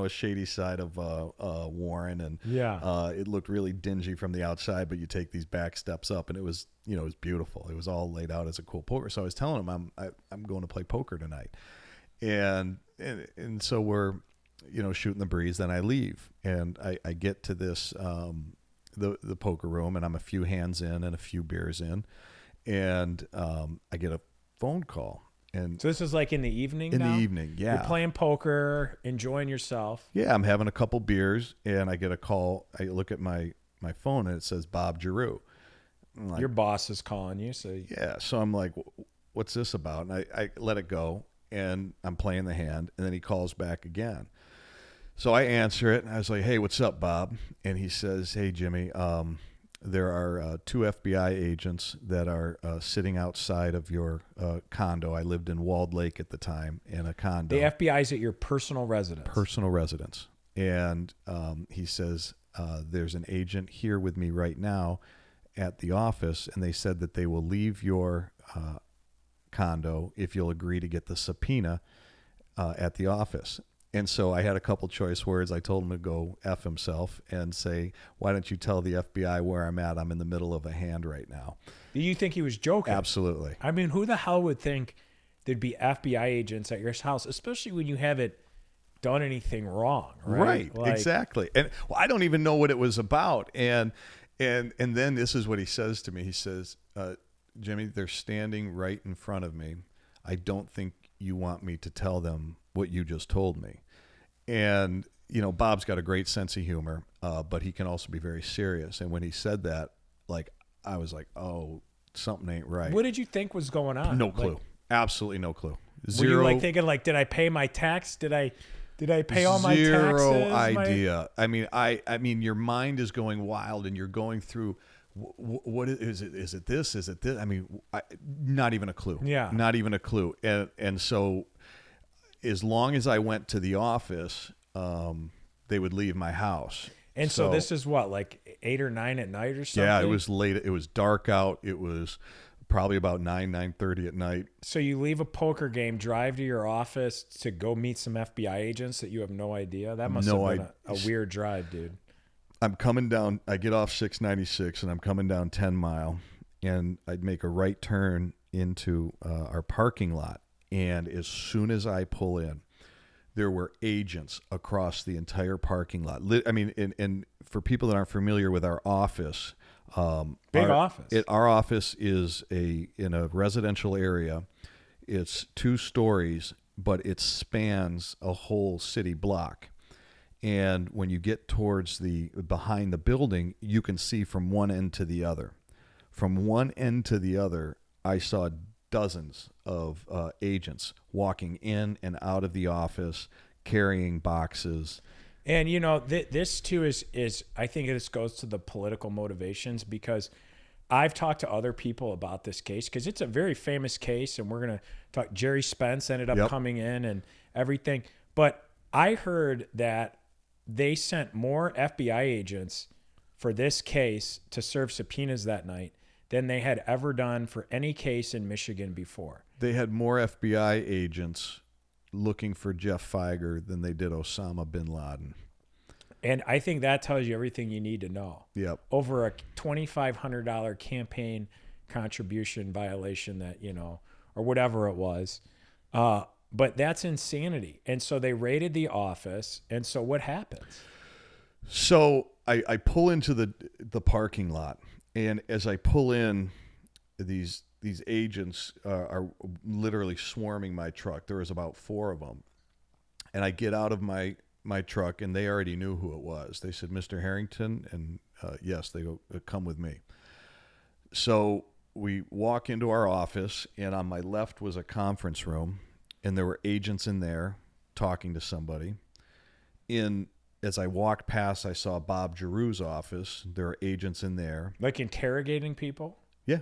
shady side of Warren, and it looked really dingy from the outside, but you take these back steps up, and it was it was beautiful. It was all laid out as a cool poker. So I was telling him I'm going to play poker tonight, and so we're shooting the breeze. Then I leave, and I get to this the poker room, and I'm a few hands in and a few beers in, and I get a phone call. And so this is like in the evening. In the evening, yeah. You're playing poker, enjoying yourself. Yeah, I'm having a couple beers, and I get a call. I look at my phone, and it says Bob Giroux. Like, your boss is calling you, so yeah. So I'm like, what's this about? And I let it go, and I'm playing the hand, and then he calls back again. So I answer it, and I was like, hey, what's up, Bob? And he says, hey, Jimmy, there are two FBI agents that are sitting outside of your condo. I lived in Walled Lake at the time in a condo. The FBI's at your personal residence. Personal residence. And he says, there's an agent here with me right now at the office, and they said that they will leave your condo if you'll agree to get the subpoena at the office. And so I had a couple choice words. I told him to go F himself and say, why don't you tell the FBI where I'm at? I'm in the middle of a hand right now. Do you think he was joking? Absolutely. I mean, who the hell would think there'd be FBI agents at your house, especially when you haven't done anything wrong, right? Right, exactly. And well, I don't even know what it was about. And then this is what he says to me. He says, Jimmy, they're standing right in front of me. I don't think you want me to tell them what you just told me. And, you know, Bob's got a great sense of humor, but he can also be very serious. And when he said that, like, I was like, oh, something ain't right. What did you think was going on? No clue. Like, absolutely no clue. Zero. Were you like thinking, like, did I pay my tax? Did I pay all my taxes? Zero idea. I mean, your mind is going wild, and you're going through. What is it? Is it this? Is it this? I mean, not even a clue. Yeah. Not even a clue. And so as long as I went to the office, they would leave my house. And so this is what, like 8 or 9 at night or something? Yeah, it was late. It was dark out. It was probably about 9:30 at night. So you leave a poker game, drive to your office to go meet some FBI agents that you have no idea? That must have been a weird drive, dude. I'm coming down, I get off 696 and I'm coming down 10 Mile, and I'd make a right turn into our parking lot. And as soon as I pull in, there were agents across the entire parking lot. I mean, and for people that aren't familiar with our office, big office. Our office is in a residential area. It's 2 stories, but it spans a whole city block. And when you get towards behind the building, you can see from one end to the other. From one end to the other, I saw dozens of agents walking in and out of the office, carrying boxes. And, you know, this too is I think this goes to the political motivations, because I've talked to other people about this case because it's a very famous case, and we're going to talk. Jerry Spence ended up coming in and everything. But I heard that they sent more FBI agents for this case to serve subpoenas that night than they had ever done for any case in Michigan before. They had more FBI agents looking for Geoff Fieger than they did Osama bin Laden. And I think that tells you everything you need to know. Yep. Over a $2,500 campaign contribution violation that, you know, or whatever it was. But that's insanity. And so they raided the office. And so what happens? So I pull into the parking lot, and as I pull in, these agents are literally swarming my truck. There was about 4 of them. And I get out of my truck, and they already knew who it was. They said, Mr. Harrington, and yes, they go, come with me. So we walk into our office, and on my left was a conference room, and there were agents in there talking to somebody. As I walked past, I saw Bob Giroux's office. There are agents in there. Like interrogating people? Yeah.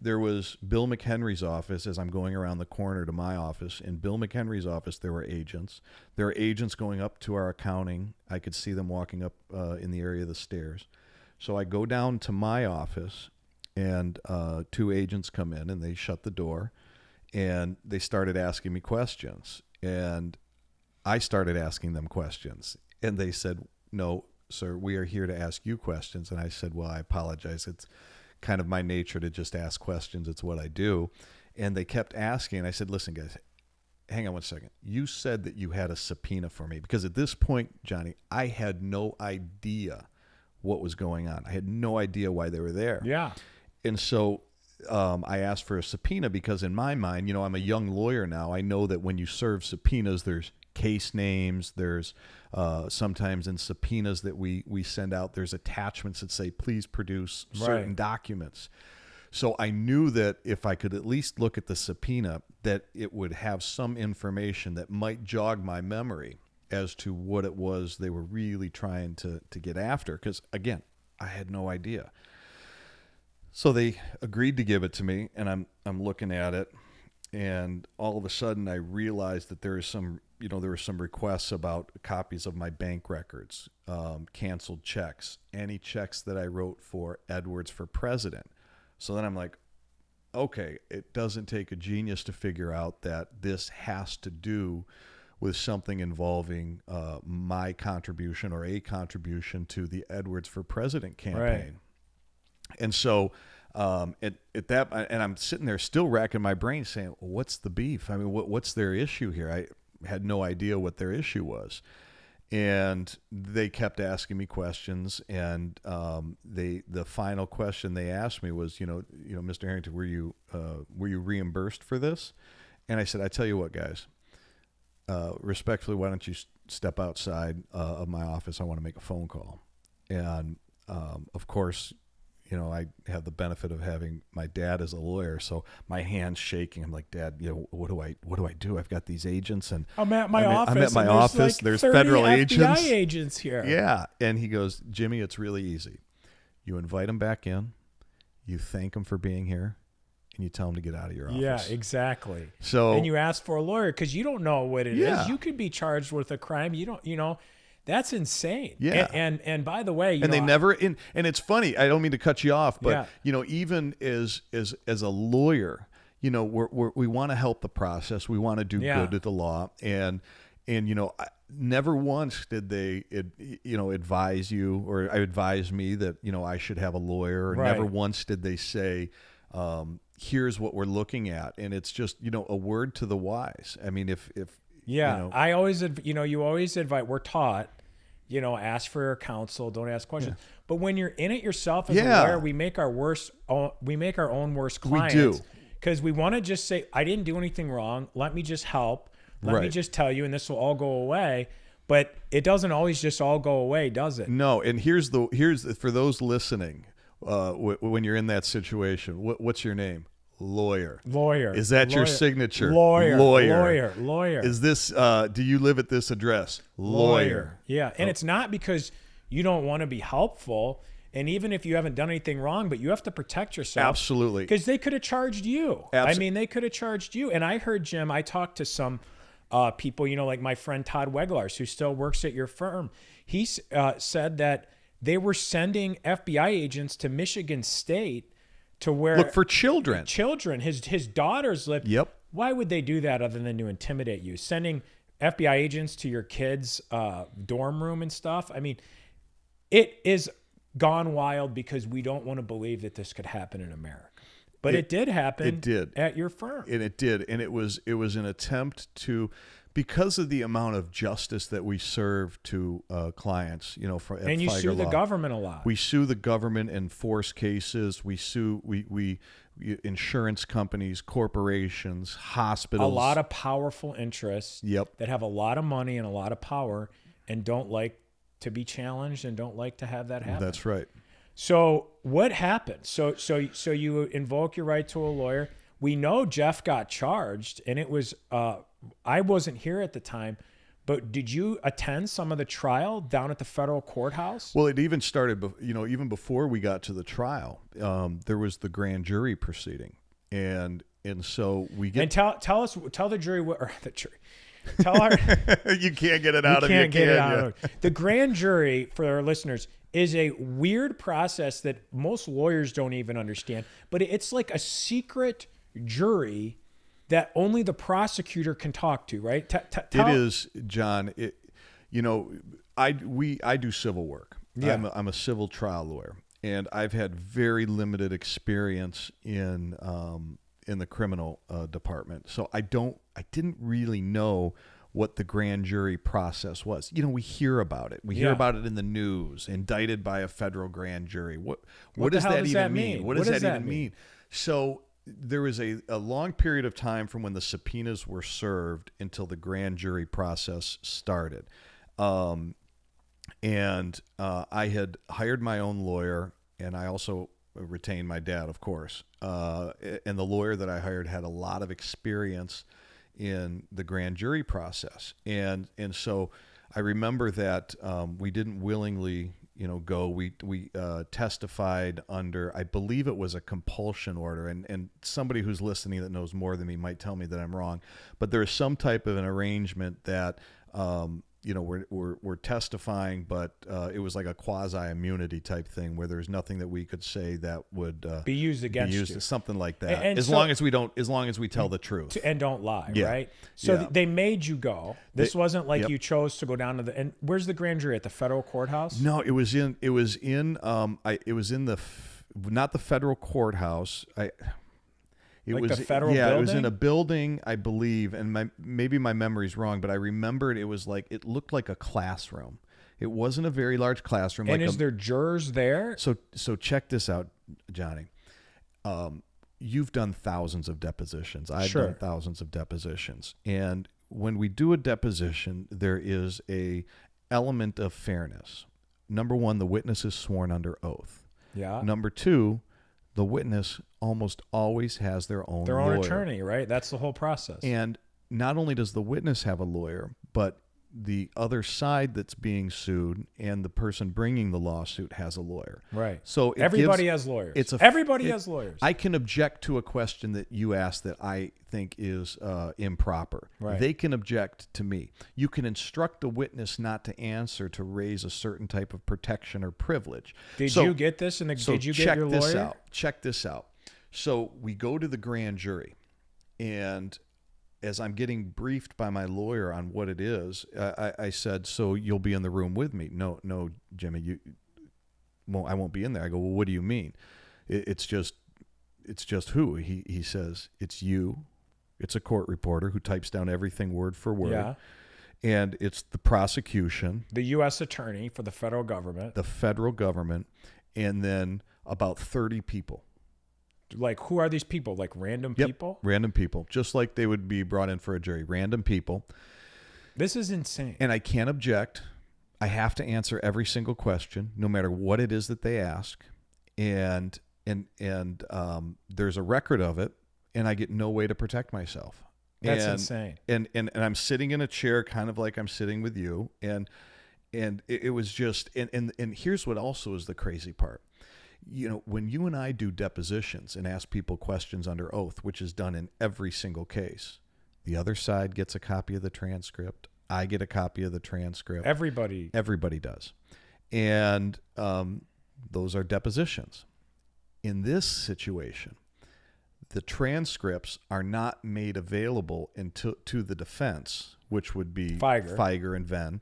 There was Bill McHenry's office as I'm going around the corner to my office. In Bill McHenry's office, there were agents. There were agents going up to our accounting. I could see them walking up in the area of the stairs. So I go down to my office, and 2 agents come in, and they shut the door, and they started asking me questions. And I started asking them questions. And they said, no, sir, we are here to ask you questions. And I said, well, I apologize. It's kind of my nature to just ask questions. It's what I do. And they kept asking. I said, listen, guys, hang on one second. You said that you had a subpoena for me. Because at this point, Johnny, I had no idea what was going on. I had no idea why they were there. Yeah. And so I asked for a subpoena because in my mind, you know, I'm a young lawyer now. I know that when you serve subpoenas, there's case names. There's sometimes in subpoenas that we send out, there's attachments that say, please produce certain documents. So I knew that if I could at least look at the subpoena, that it would have some information that might jog my memory as to what it was they were really trying to get after. Because, again, I had no idea. So they agreed to give it to me, and I'm looking at it, and all of a sudden I realized that there were some requests about copies of my bank records, canceled checks, any checks that I wrote for Edwards for president. So then I'm like, okay, it doesn't take a genius to figure out that this has to do with something involving my contribution or a contribution to the Edwards for President campaign. Right. And so at that, and I'm sitting there still racking my brain saying, well, what's the beef? I mean, what's their issue here? I had no idea what their issue was. And they kept asking me questions, and the final question they asked me was, Mr. Harrington, were you reimbursed for this? And I said, I tell you what, guys, respectfully, why don't you step outside of my office? I want to make a phone call. And of course, I have the benefit of having my dad as a lawyer, so my hand's shaking. I'm like, Dad, what do I do? I've got these agents, and I'm at my office. There's There's federal FBI agents. agents here. Yeah, and he goes, Jimmy, it's really easy. You invite them back in, you thank them for being here, and you tell them to get out of your office. Yeah, exactly. So, and you ask for a lawyer because you don't know what it Yeah. is. You could be charged with a crime. You don't. That's insane. Yeah. And by the way, they never and it's funny. I don't mean to cut you off, but Yeah. Even as a lawyer, we want to help the process. We want to do Yeah. good at the law, and never once did they advise you or advise me that I should have a lawyer. Or Right. Never once did they say, here's what we're looking at, and it's just a word to the wise. I mean, if Yeah, I always, you always advise. We're taught, ask for your counsel, don't ask questions. Yeah. But when you're in it yourself as Yeah. a lawyer, we make our own worst clients. We do. Because we want to just say, I didn't do anything wrong. Let me just help. Let me Right. just tell you, and this will all go away. But it doesn't always just all go away, does it? No, and here's for those listening, when you're in that situation, what's your name? Lawyer. Is that your signature? Lawyer. Is this? Do you live at this address? Lawyer. Yeah, and it's not because you don't want to be helpful, and even if you haven't done anything wrong, but you have to protect yourself. Absolutely. Because they could have charged you. I mean, they could have charged you. And I heard, Jim, I talked to some people, like my friend Todd Weglars, who still works at your firm. He said that they were sending FBI agents to Michigan State to where look for children. His daughters live. Yep. Why would they do that other than to intimidate you? Sending FBI agents to your kids' dorm room and stuff. I mean, it is gone wild because we don't want to believe that this could happen in America. But it did happen. It did at your firm. And it did, and it was an attempt to, because of the amount of justice that we serve to clients, and you sue the government a lot. We sue the government in force cases. We sue we insurance companies, corporations, hospitals. A lot of powerful interests. Yep. That have a lot of money and a lot of power and don't like to be challenged and don't like to have that happen. That's right. So what happened? So you invoke your right to a lawyer. We know Geof got charged, and it was I wasn't here at the time, but did you attend some of the trial down at the federal courthouse? Well, it even started, even before we got to the trial. There was the grand jury proceeding, and so we get and tell the jury what, or the jury. Tell our you can't get it out of you. Can't get it out of you. The grand jury, for our listeners, is a weird process that most lawyers don't even understand. But it's like a secret jury that only the prosecutor can talk to, right? It is, John. I do civil work. Yeah. I'm a civil trial lawyer, and I've had very limited experience in the criminal department. So I didn't really know what the grand jury process was. We hear about it. We hear about it in the news, indicted by a federal grand jury. What does that even mean? What does that even mean? So there was a long period of time from when the subpoenas were served until the grand jury process started. And I had hired my own lawyer, and I also retained my dad, of course. And the lawyer that I hired had a lot of experience in the grand jury process. And so I remember that we didn't willingly go. We testified under, I believe it was a compulsion order, and somebody who's listening that knows more than me might tell me that I'm wrong, but there is some type of an arrangement that we're testifying, but it was like a quasi immunity type thing where there's nothing that we could say that would be used against you, something like that. And as long as we tell the truth and don't lie, yeah. right? So yeah. they made you go. This wasn't like yep. you chose to go down to the. And where's the grand jury, at the federal courthouse? No, it was in not the federal courthouse. It like was the federal yeah, building? It was in a building, I believe, and maybe my memory's wrong, but I remembered it looked like a classroom. It wasn't a very large classroom. And is there jurors there? So check this out, Johnny. You've done thousands of depositions. I've Sure. done thousands of depositions. And when we do a deposition, there is a element of fairness. Number one, the witness is sworn under oath. Yeah. Number two, the witness almost always has their own lawyer. Attorney, right? That's the whole process. And not only does the witness have a lawyer, but the other side that's being sued and the person bringing the lawsuit has a lawyer. Right. So everybody has lawyers. Everybody has lawyers. I can object to a question that you asked that I think is improper. Right. They can object to me. You can instruct a witness not to answer to raise a certain type of protection or privilege. Did you get this? Did you get your lawyer? Check this out. So we go to the grand jury, and as I'm getting briefed by my lawyer on what it is, I said, "So you'll be in the room with me?" No, Jimmy, I won't be in there. I go, "Well, what do you mean?" It's just who? He says, "It's you. It's a court reporter who types down everything word for word." Yeah. And it's the prosecution, the U.S. attorney for the federal government, and then about 30 people. Like, who are these people? Like random people? Random people, just like they would be brought in for a jury. Random people. This is insane. And I can't object. I have to answer every single question, no matter what it is that they ask. And there's a record of it, and I get no way to protect myself. That's insane. And I'm sitting in a chair, kind of like I'm sitting with you. And it was just, and here's what also is the crazy part. When you and I do depositions and ask people questions under oath, which is done in every single case, the other side gets a copy of the transcript. I get a copy of the transcript. Everybody does. And those are depositions. In this situation, the transcripts are not made available to the defense, which would be Fieger and Venn.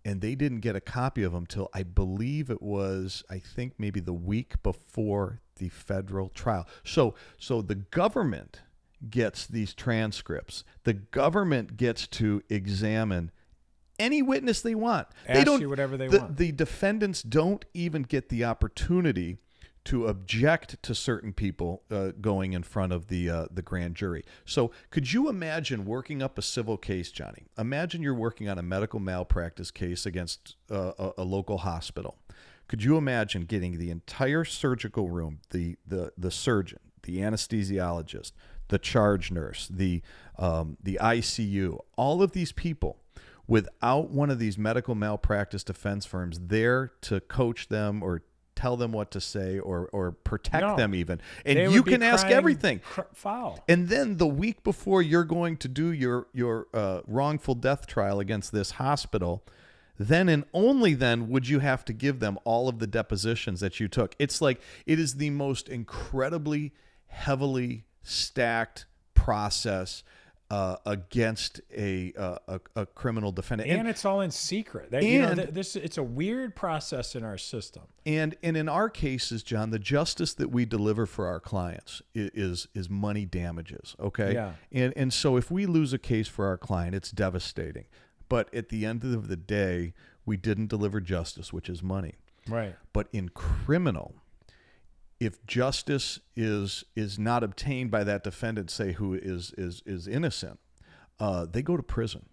And they didn't get a copy of them till I believe it was, I think maybe the week before the federal trial. So the government gets these transcripts. The government gets to examine any witness they want. Ask you whatever they want. The defendants don't even get the opportunity to object to certain people going in front of the grand jury. So could you imagine working up a civil case, Johnny? Imagine you're working on a medical malpractice case against a local hospital. Could you imagine getting the entire surgical room, the surgeon, the anesthesiologist, the charge nurse, the ICU, all of these people without one of these medical malpractice defense firms there to coach them or tell them what to say or protect them even. And you can ask everything. Foul. And then the week before you're going to do your wrongful death trial against this hospital, then and only then would you have to give them all of the depositions that you took. It's like it is the most incredibly heavily stacked process against a criminal defendant, and it's all in secret. It's a weird process in our system. And in our cases, John, the justice that we deliver for our clients is money damages. Okay, yeah. And so if we lose a case for our client, it's devastating. But at the end of the day, we didn't deliver justice, which is money. Right. But in criminal, if justice is not obtained by that defendant, say who is innocent, they go to prison.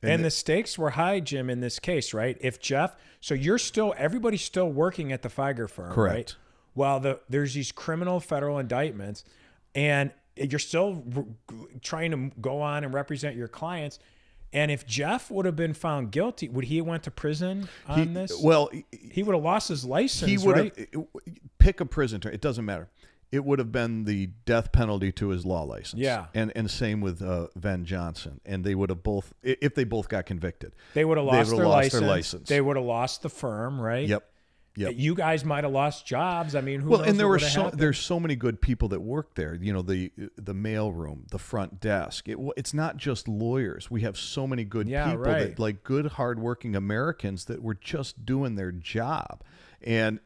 And the stakes were high, Jim, in this case, right? If Geof, so everybody's still working at the Fieger firm, correct? Right? Well, there's these criminal federal indictments, and you're still trying to go on and represent your clients. And if Geof would have been found guilty, would he have went to prison on this? Well, he would have lost his license, he would right? have pick a prison term. It doesn't matter. It would have been the death penalty to his law license. Yeah. And same with Van Johnson. And they would have both, if they both got convicted, They would have lost, their license. They would have lost the firm, right? Yep. You guys might have lost jobs. I mean, who well, knows and there's so many good people that work there. You know, the mailroom, the front desk. It's not just lawyers. We have so many good people that, like, good, hardworking Americans that were just doing their job, and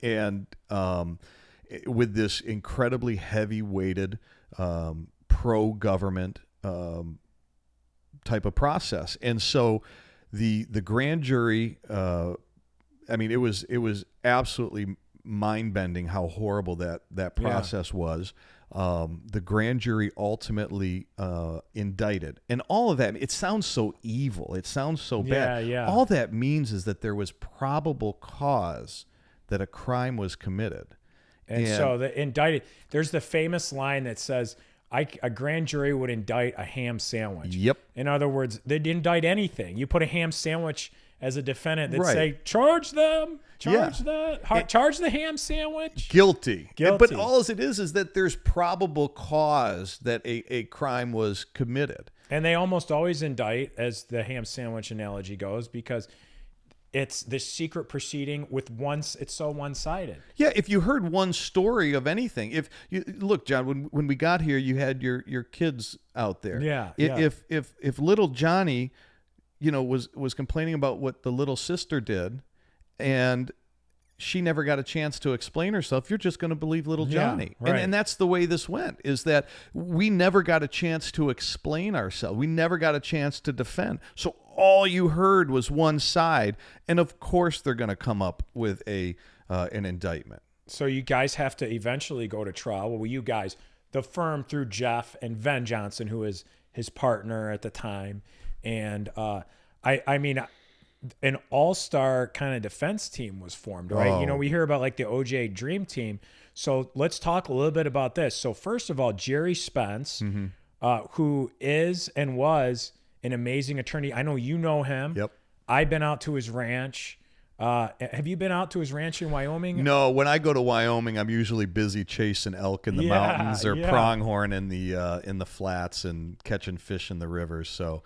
with this incredibly heavy-weighted pro-government type of process, and so the grand jury. I mean, it was absolutely mind-bending how horrible that process was. The grand jury ultimately indicted, and all of that. It sounds so evil. It sounds so bad. Yeah. All that means is that there was probable cause that a crime was committed. And so the indicted. There's the famous line that says, a grand jury would indict a ham sandwich. Yep. In other words, they'd indict anything. You put a ham sandwich as a defendant, they'd Right. say, charge them, charge Yeah. charge the ham sandwich. Guilty. Guilty. But all it is that there's probable cause that a crime was committed. And they almost always indict, as the ham sandwich analogy goes, because it's this secret proceeding it's so one-sided. Yeah, if you heard one story of anything, if you look, John, when we got here, you had your kids out there. Yeah. If little Johnny, was complaining about what the little sister did, and she never got a chance to explain herself, you're just going to believe little Johnny. Right. And that's the way this went, is that we never got a chance to explain ourselves. We never got a chance to defend. So all you heard was one side. And of course, they're going to come up with an indictment. So you guys have to eventually go to trial. Well, you guys, the firm, through Geof and Van Johnson, who is his partner at the time. And I mean, an all-star kind of defense team was formed, right? Oh. We hear about like the OJ Dream Team. So let's talk a little bit about this. So first of all, Jerry Spence, who is and was an amazing attorney. I know you know him. Yep. I've been out to his ranch. Have you been out to his ranch in Wyoming? No, when I go to Wyoming, I'm usually busy chasing elk in the mountains or pronghorn in the flats and catching fish in the rivers. So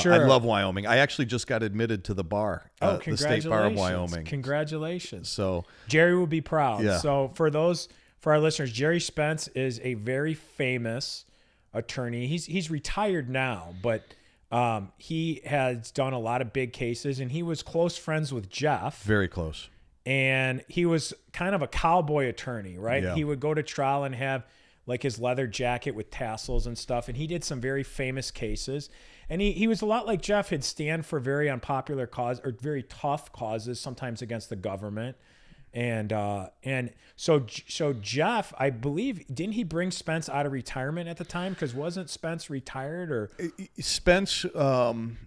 Sure. I love Wyoming. I actually just got admitted to the bar, the state bar of Wyoming. Congratulations. So Jerry will be proud. Yeah. So for our listeners, Jerry Spence is a very famous attorney. He's retired now, but he has done a lot of big cases, and he was close friends with Geof. Very close. And he was kind of a cowboy attorney, right? Yeah. He would go to trial and have like his leather jacket with tassels and stuff. And he did some very famous cases. And he was a lot like Geof. He'd stand for very unpopular cause or very tough causes, sometimes against the government. And so Geof, I believe, didn't he bring Spence out of retirement at the time? Because wasn't Spence retired? Or Spence, when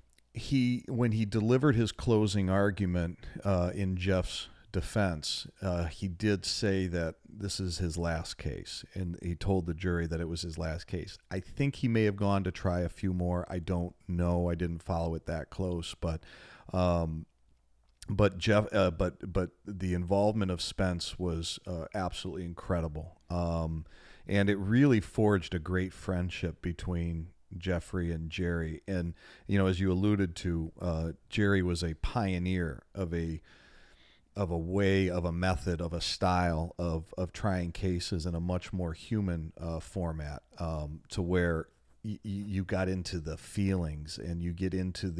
he delivered his closing argument in Geoff's defense, he did say that this is his last case, and he told the jury that it was his last case. I think he may have gone to try a few more. I don't know. I didn't follow it that close, but Geof, but the involvement of Spence was absolutely incredible, and it really forged a great friendship between Geoffrey and Jerry. And as you alluded to, Jerry was a pioneer of a way, of a method, of a style of trying cases in a much more human format, to where you got into the feelings and you get into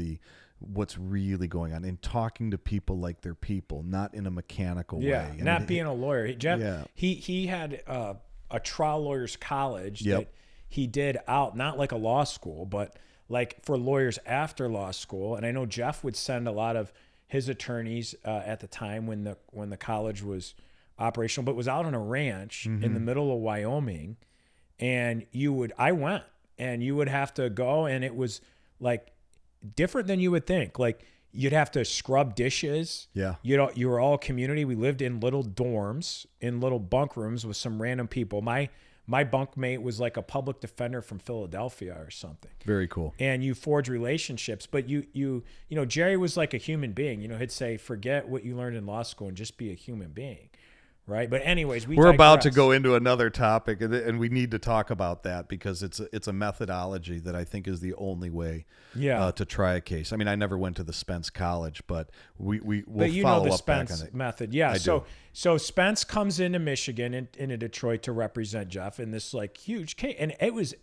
what's really going on and talking to people like they're people, not in a mechanical way. Not being a lawyer. Geof, Yeah. he had a trial lawyers college Yep. that he did out, not like a law school, but like for lawyers after law school. And I know Geof would send a lot of his attorneys at the time when the college was operational, but was out on a ranch in the middle of Wyoming. And I went, and you would have to go, and it was like different than you would think. Like you'd have to scrub dishes. Yeah. You were all community. We lived in little dorms, in little bunk rooms with some random people. My my bunkmate was like a public defender from Philadelphia or something. Very cool. And you forge relationships, but you know, Jerry was like a human being. You know, he'd say, forget what you learned in law school and just be a human being. Right. But anyways, we're about to go into another topic, and we need to talk about that because it's a methodology that I think is the only way to try a case. I mean, I never went to the Spence College, but we'll follow up back on it. Method. Yeah. So Spence comes into Michigan, into Detroit to represent Geoff in this like huge case. And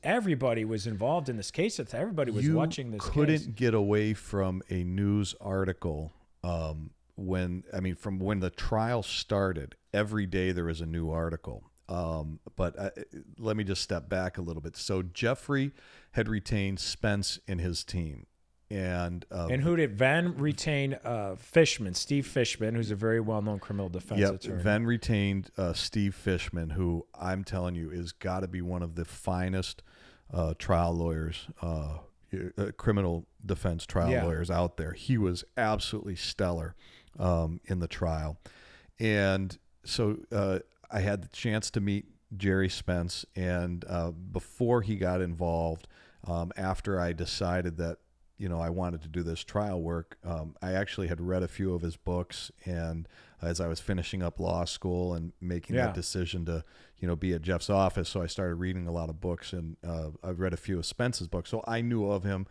everybody was involved in this case. Everybody was watching this case. You couldn't get away from a news article from when the trial started. Every day there was a new article. But let me just step back a little bit. So Geoffrey had retained Spence in his team. And who did Venn retain? Fishman, Steve Fishman, who's a very well-known criminal defense attorney. Venn retained Steve Fishman, who I'm telling you is got to be one of the finest trial lawyers, criminal defense trial lawyers out there. He was absolutely stellar in the trial. And so I had the chance to meet Jerry Spence, and before he got involved, after I decided that, you know, I wanted to do this trial work, I actually had read a few of his books, and as I was finishing up law school and making that decision to, you know, be at Jeff's office, so I started reading a lot of books, and I read a few of Spence's books, so I knew of him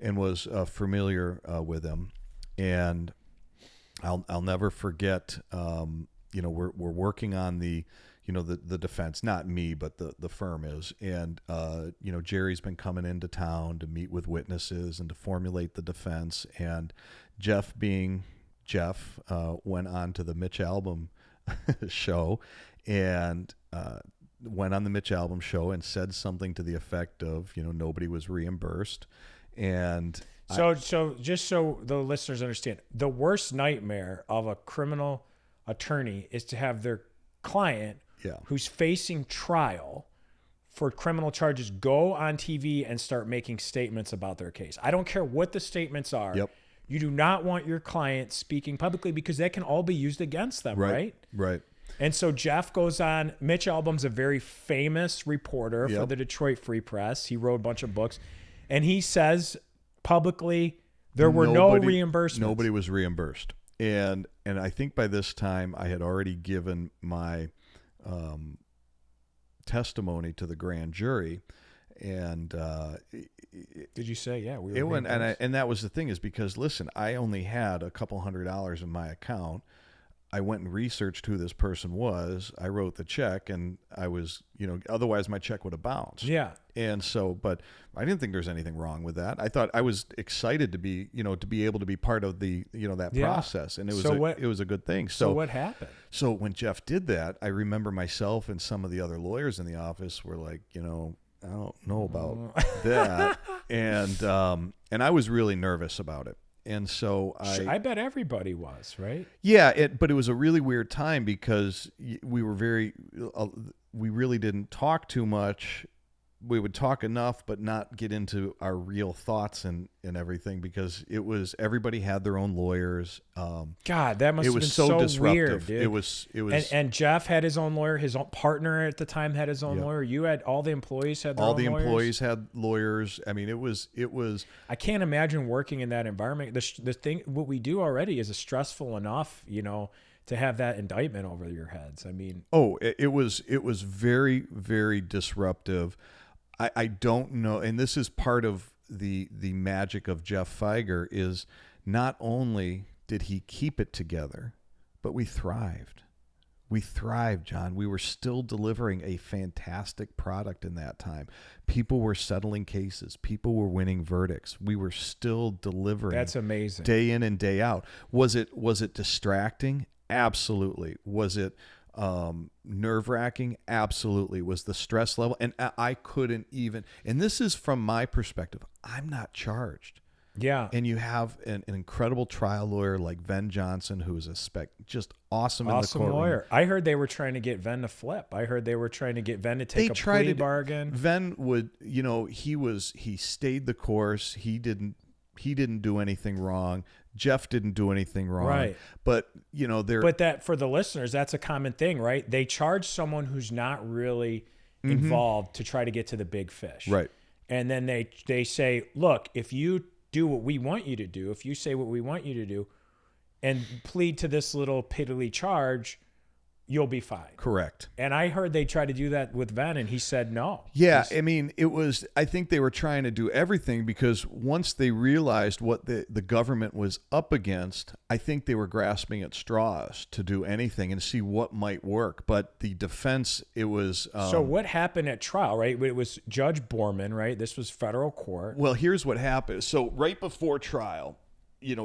and was familiar with him. And I'll never forget, you know, we're working on the defense, not me, but the firm is. And, you know, Jerry's been coming into town to meet with witnesses and to formulate the defense. And Geoff, being Geoff, went on to the Mitch Albom show and went on the Mitch Albom show and said something to the effect of, you know, nobody was reimbursed. And so just so the listeners understand, the worst nightmare of a criminal attorney is to have their client who's facing trial for criminal charges go on TV and start making statements about their case. I don't care what the statements are. Yep. You do not want your client speaking publicly because that can all be used against them, right? Right. And so Geoff goes on. Mitch Albom's a very famous reporter for the Detroit Free Press. He wrote a bunch of books. And he says publicly there were no reimbursements. Nobody was reimbursed. And I think by this time I had already given my testimony to the grand jury. And did you say, we were it went, and that was the thing, is because, listen, I only had a couple $100 in my account. I went and researched who this person was. I wrote the check, and I was, you know, otherwise my check would have bounced. Yeah. And so, but I didn't think there's anything wrong with that. I thought, I was excited to be, you know, to be able to be part of the, you know, that process. And it was, it was a good thing. So what happened? So when Geoff did that, I remember myself and some of the other lawyers in the office were like, you know, I don't know about that. And I was really nervous about it. And so I bet everybody was, right? Yeah, but it was a really weird time because we really didn't talk too much. We would talk enough, but not get into our real thoughts and everything, because everybody had their own lawyers. God, that must have been so weird, disruptive. dude. It was, and Geoff had his own lawyer. His own partner at the time had his own lawyer. You had all the employees had their own lawyers. All the employees had lawyers. I mean, it was. I can't imagine working in that environment. The thing, what we do already is stressful enough, you know, to have that indictment over your heads. I mean, it was very, very disruptive. I don't know, and this is part of the magic of Geoff Fieger, is not only did he keep it together, but we thrived. We thrived, John. We were still delivering a fantastic product in that time. People were settling cases. People were winning verdicts. We were still delivering. That's amazing. Day in and day out. Was it distracting? Absolutely. Was it nerve-wracking? Absolutely. Was the stress level? And I couldn't even, and this is from my perspective, I'm not charged. Yeah. And you have an incredible trial lawyer like Venn Johnson, who is just awesome in the courtroom. Lawyer. I heard they were trying to get Venn to flip. I heard they were trying to get Venn to take a plea bargain. Venn would, you know, he stayed the course. He didn't do anything wrong. Geoff didn't do anything wrong. Right. But, you know, But that, for the listeners, that's a common thing, right? They charge someone who's not really involved to try to get to the big fish. Right. And then they say, look, if you do what we want you to do, if you say what we want you to do and plead to this little piddly charge, you'll be fine. Correct. And I heard they tried to do that with Venn, and he said no. Yeah, I mean, I think they were trying to do everything because once they realized what the government was up against, I think they were grasping at straws to do anything and see what might work. But the defense, it was... so what happened at trial, right? It was Judge Borman, right? This was federal court. Well, here's what happened. So right before trial,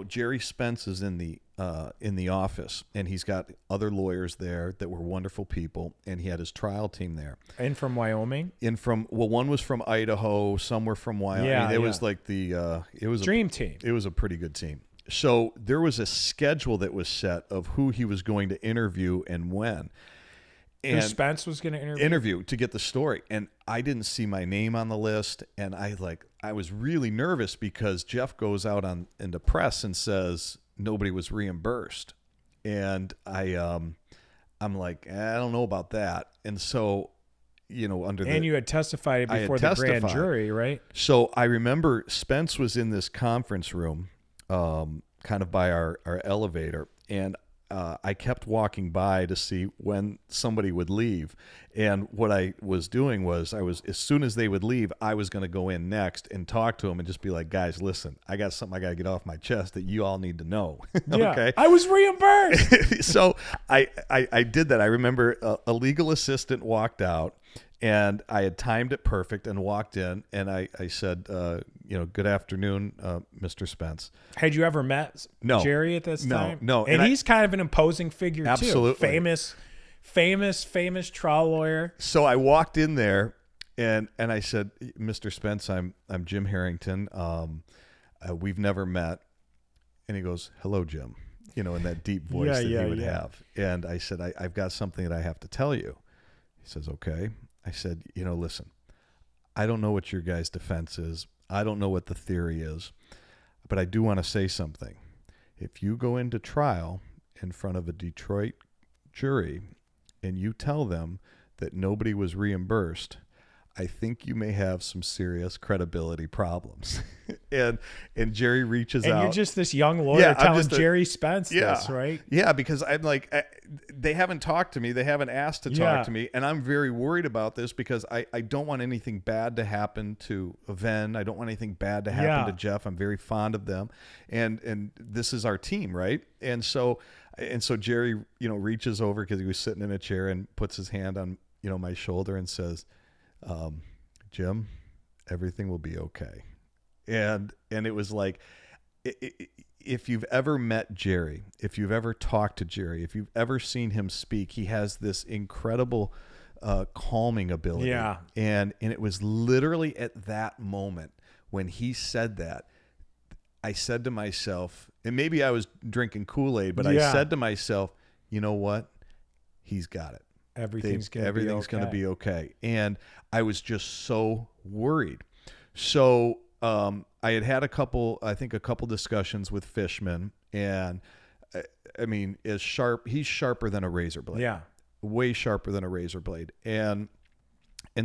Jerry Spence is in the office, and he's got other lawyers there that were wonderful people, and he had his trial team there. And from Wyoming? One was from Idaho, some were from Wyoming. Yeah, it was like it was dream team. It was a pretty good team. So there was a schedule that was set of who he was going to interview and when. Who Spence was going to interview to get the story. And I didn't see my name on the list. And I was really nervous because Geof goes out into press and says nobody was reimbursed. And I'm like, I don't know about that. And so, and you had testified before the grand jury, right? So I remember Spence was in this conference room, kind of by our elevator. And I kept walking by to see when somebody would leave. And what I was doing was as soon as they would leave, I was going to go in next and talk to them and just be like, guys, listen, I got something I got to get off my chest that you all need to know. Okay. I was reimbursed. So I did that. I remember a legal assistant walked out, and I had timed it perfect and walked in, and I said, good afternoon, Mr. Spence. Had you ever met Jerry at this time? No. And he's kind of an imposing figure, absolutely. too. Famous trial lawyer. So I walked in there, and I said, Mr. Spence, I'm Jim Harrington. We've never met. And he goes, hello, Jim, in that deep voice that he would have. And I said, I've got something that I have to tell you. He says, okay. I said, listen, I don't know what your guys' defense is. I don't know what the theory is, but I do want to say something. If you go into trial in front of a Detroit jury and you tell them that nobody was reimbursed, I think you may have some serious credibility problems. and Jerry reaches out. And you're just this young lawyer telling Jerry Spence this, right? Yeah, because I'm like, they haven't talked to me. They haven't asked to talk to me. And I'm very worried about this because I don't want anything bad to happen to Venn. I don't want anything bad to happen to Geof. I'm very fond of them. And this is our team, right? And so Jerry, reaches over because he was sitting in a chair and puts his hand on, my shoulder and says, Jim, everything will be okay. And it was like, if you've ever met Jerry, if you've ever talked to Jerry, if you've ever seen him speak, he has this incredible calming ability. Yeah. And it was literally at that moment when he said that, I said to myself, and maybe I was drinking Kool-Aid, but I said to myself, you know what? He's got it. Everything's going to be okay. And I was just so worried. So I had a couple discussions with Fishman, and I mean, he's sharper than a razor blade. Yeah. Way sharper than a razor blade. And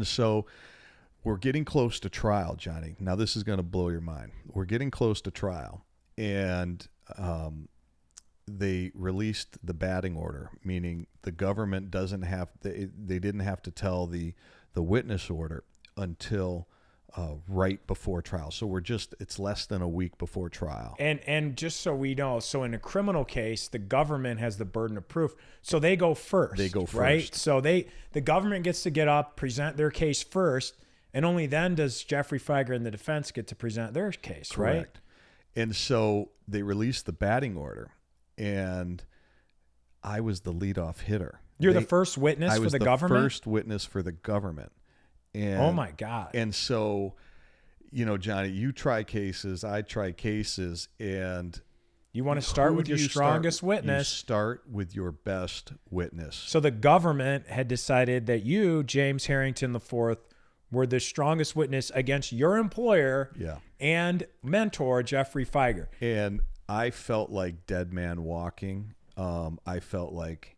so we're getting close to trial, Johnny. Now this is going to blow your mind. We're getting close to trial, and they released the batting order, meaning the government they didn't have to tell the witness order until right before trial. So it's less than a week before trial. And just so we know, so in a criminal case, the government has the burden of proof. So they go first. Right? So the government gets to get up, present their case first, and only then does Geoffrey Fieger and the defense get to present their case, right? Correct. And so they released the batting order, and I was the leadoff hitter. You're the first witness for the government? I was the first witness for the government. And, oh, my God. And so, Johnny, you try cases, I try cases, and... You want to start with your strongest witness. You start with your best witness. So the government had decided that you, James Harrington IV, were the strongest witness against your employer and mentor, Geoffrey Fieger. And I felt like dead man walking. I felt like,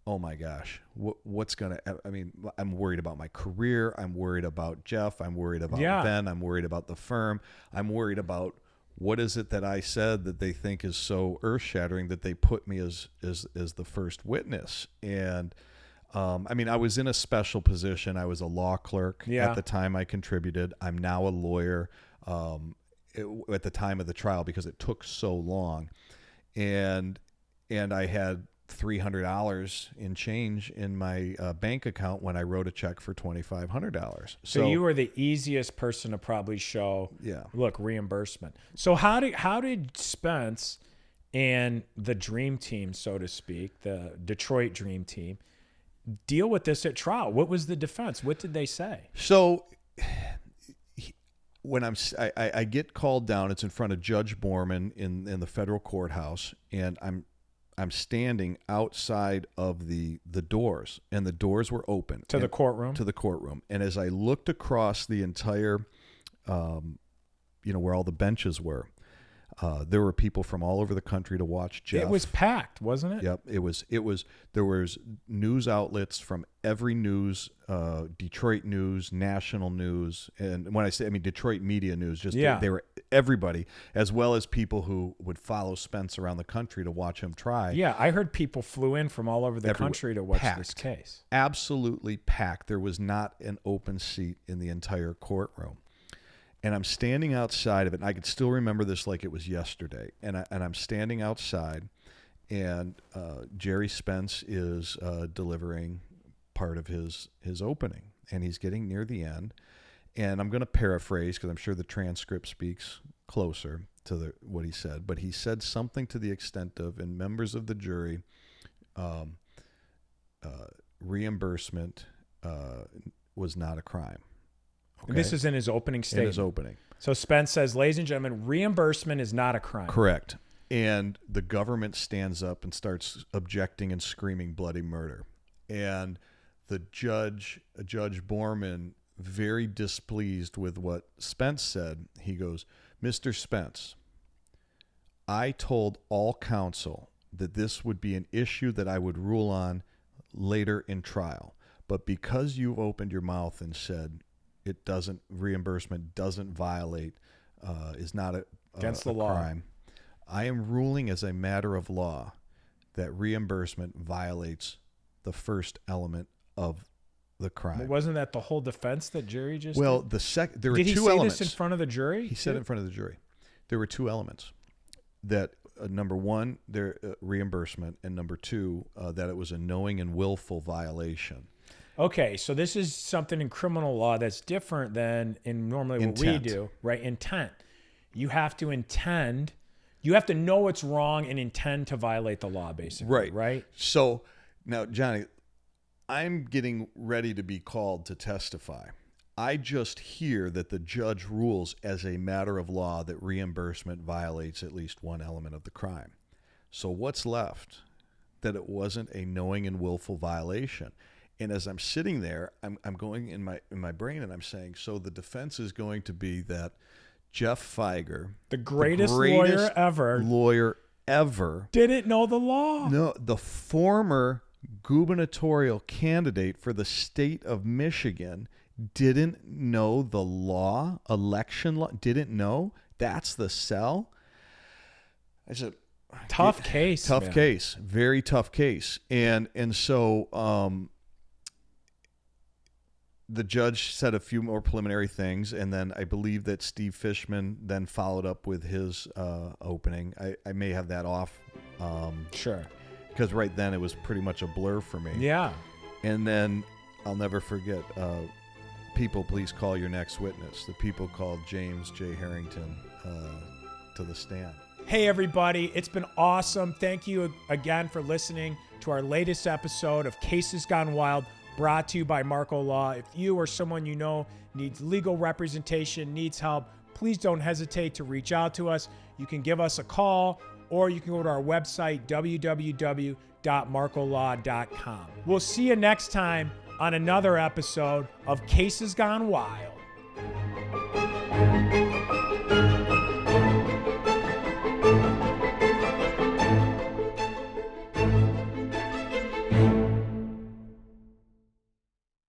oh my gosh, what's going to, I mean, I'm worried about my career. I'm worried about Geof. I'm worried about Ben. I'm worried about the firm. I'm worried about what is it that I said that they think is so earth shattering that they put me as the first witness. And I mean, I was in a special position. I was a law clerk at the time I contributed. I'm now a lawyer at the time of the trial because it took so long. And I had $300 in change in my bank account when I wrote a check for $2,500. So you were the easiest person to probably show, look, reimbursement. So how did Spence and the dream team, so to speak, the Detroit dream team, deal with this at trial? What was the defense? What did they say? So when I get called down, it's in front of Judge Borman in the federal courthouse, and I'm standing outside of the doors, and the doors were open to the courtroom. To the courtroom, and as I looked across the entire, where all the benches were, there were people from all over the country to watch Geof. It was packed, wasn't it? Yep, it was. There was news outlets from every news, Detroit news, national news, and when I say, I mean Detroit media news. They were everybody, as well as people who would follow Spence around the country to watch him try. Yeah, I heard people flew in from all over the country to watch this case. Absolutely packed. There was not an open seat in the entire courtroom. And I'm standing outside of it, and I could still remember this like it was yesterday. And I'm standing outside, and Jerry Spence is delivering part of his opening, and he's getting near the end. And I'm going to paraphrase because I'm sure the transcript speaks closer to what he said. But he said something to the extent of, and members of the jury, reimbursement was not a crime. Okay. And this is in his opening statement. In his opening. So Spence says, ladies and gentlemen, reimbursement is not a crime. Correct. And the government stands up and starts objecting and screaming bloody murder. And the Judge Borman, very displeased with what Spence said, he goes, Mr. Spence, I told all counsel that this would be an issue that I would rule on later in trial. But because you've opened your mouth and said reimbursement doesn't violate, is not against the law, crime, I am ruling as a matter of law that reimbursement violates the first element of the crime. But wasn't that the whole defense that jury just Well, did? There were two elements. Did he say this in front of the jury? He said it in front of the jury. There were two elements. That number one, reimbursement, and number two, that it was a knowing and willful violation. Okay, so this is something in criminal law that's different than in normally what we do, right? Intent. You have to intend. You have to know it's wrong and intend to violate the law, basically, right? So now, Johnny, I'm getting ready to be called to testify. I just hear that the judge rules as a matter of law that reimbursement violates at least one element of the crime. So what's left? That it wasn't a knowing and willful violation. And as I'm sitting there, I'm going in my brain, and I'm saying, so the defense is going to be that Geoff Fieger, the greatest lawyer ever, didn't know the law. No, the former gubernatorial candidate for the state of Michigan didn't know the law, election law, didn't know. That's the sell. I said, tough case, very tough case. And so the judge said a few more preliminary things, and then I believe that Steve Fishman then followed up with his opening. I may have that off. Sure. Because right then it was pretty much a blur for me. Yeah. And then I'll never forget, people, please call your next witness. The people called James J Harrington to the stand. Hey, everybody. It's been awesome. Thank you again for listening to our latest episode of Cases Gone Wild, brought to you by Marko Law. If you or someone you know needs legal representation, needs help, please don't hesitate to reach out to us. You can give us a call, or you can go to our website, www.markolaw.com. We'll see you next time on another episode of Cases Gone Wild.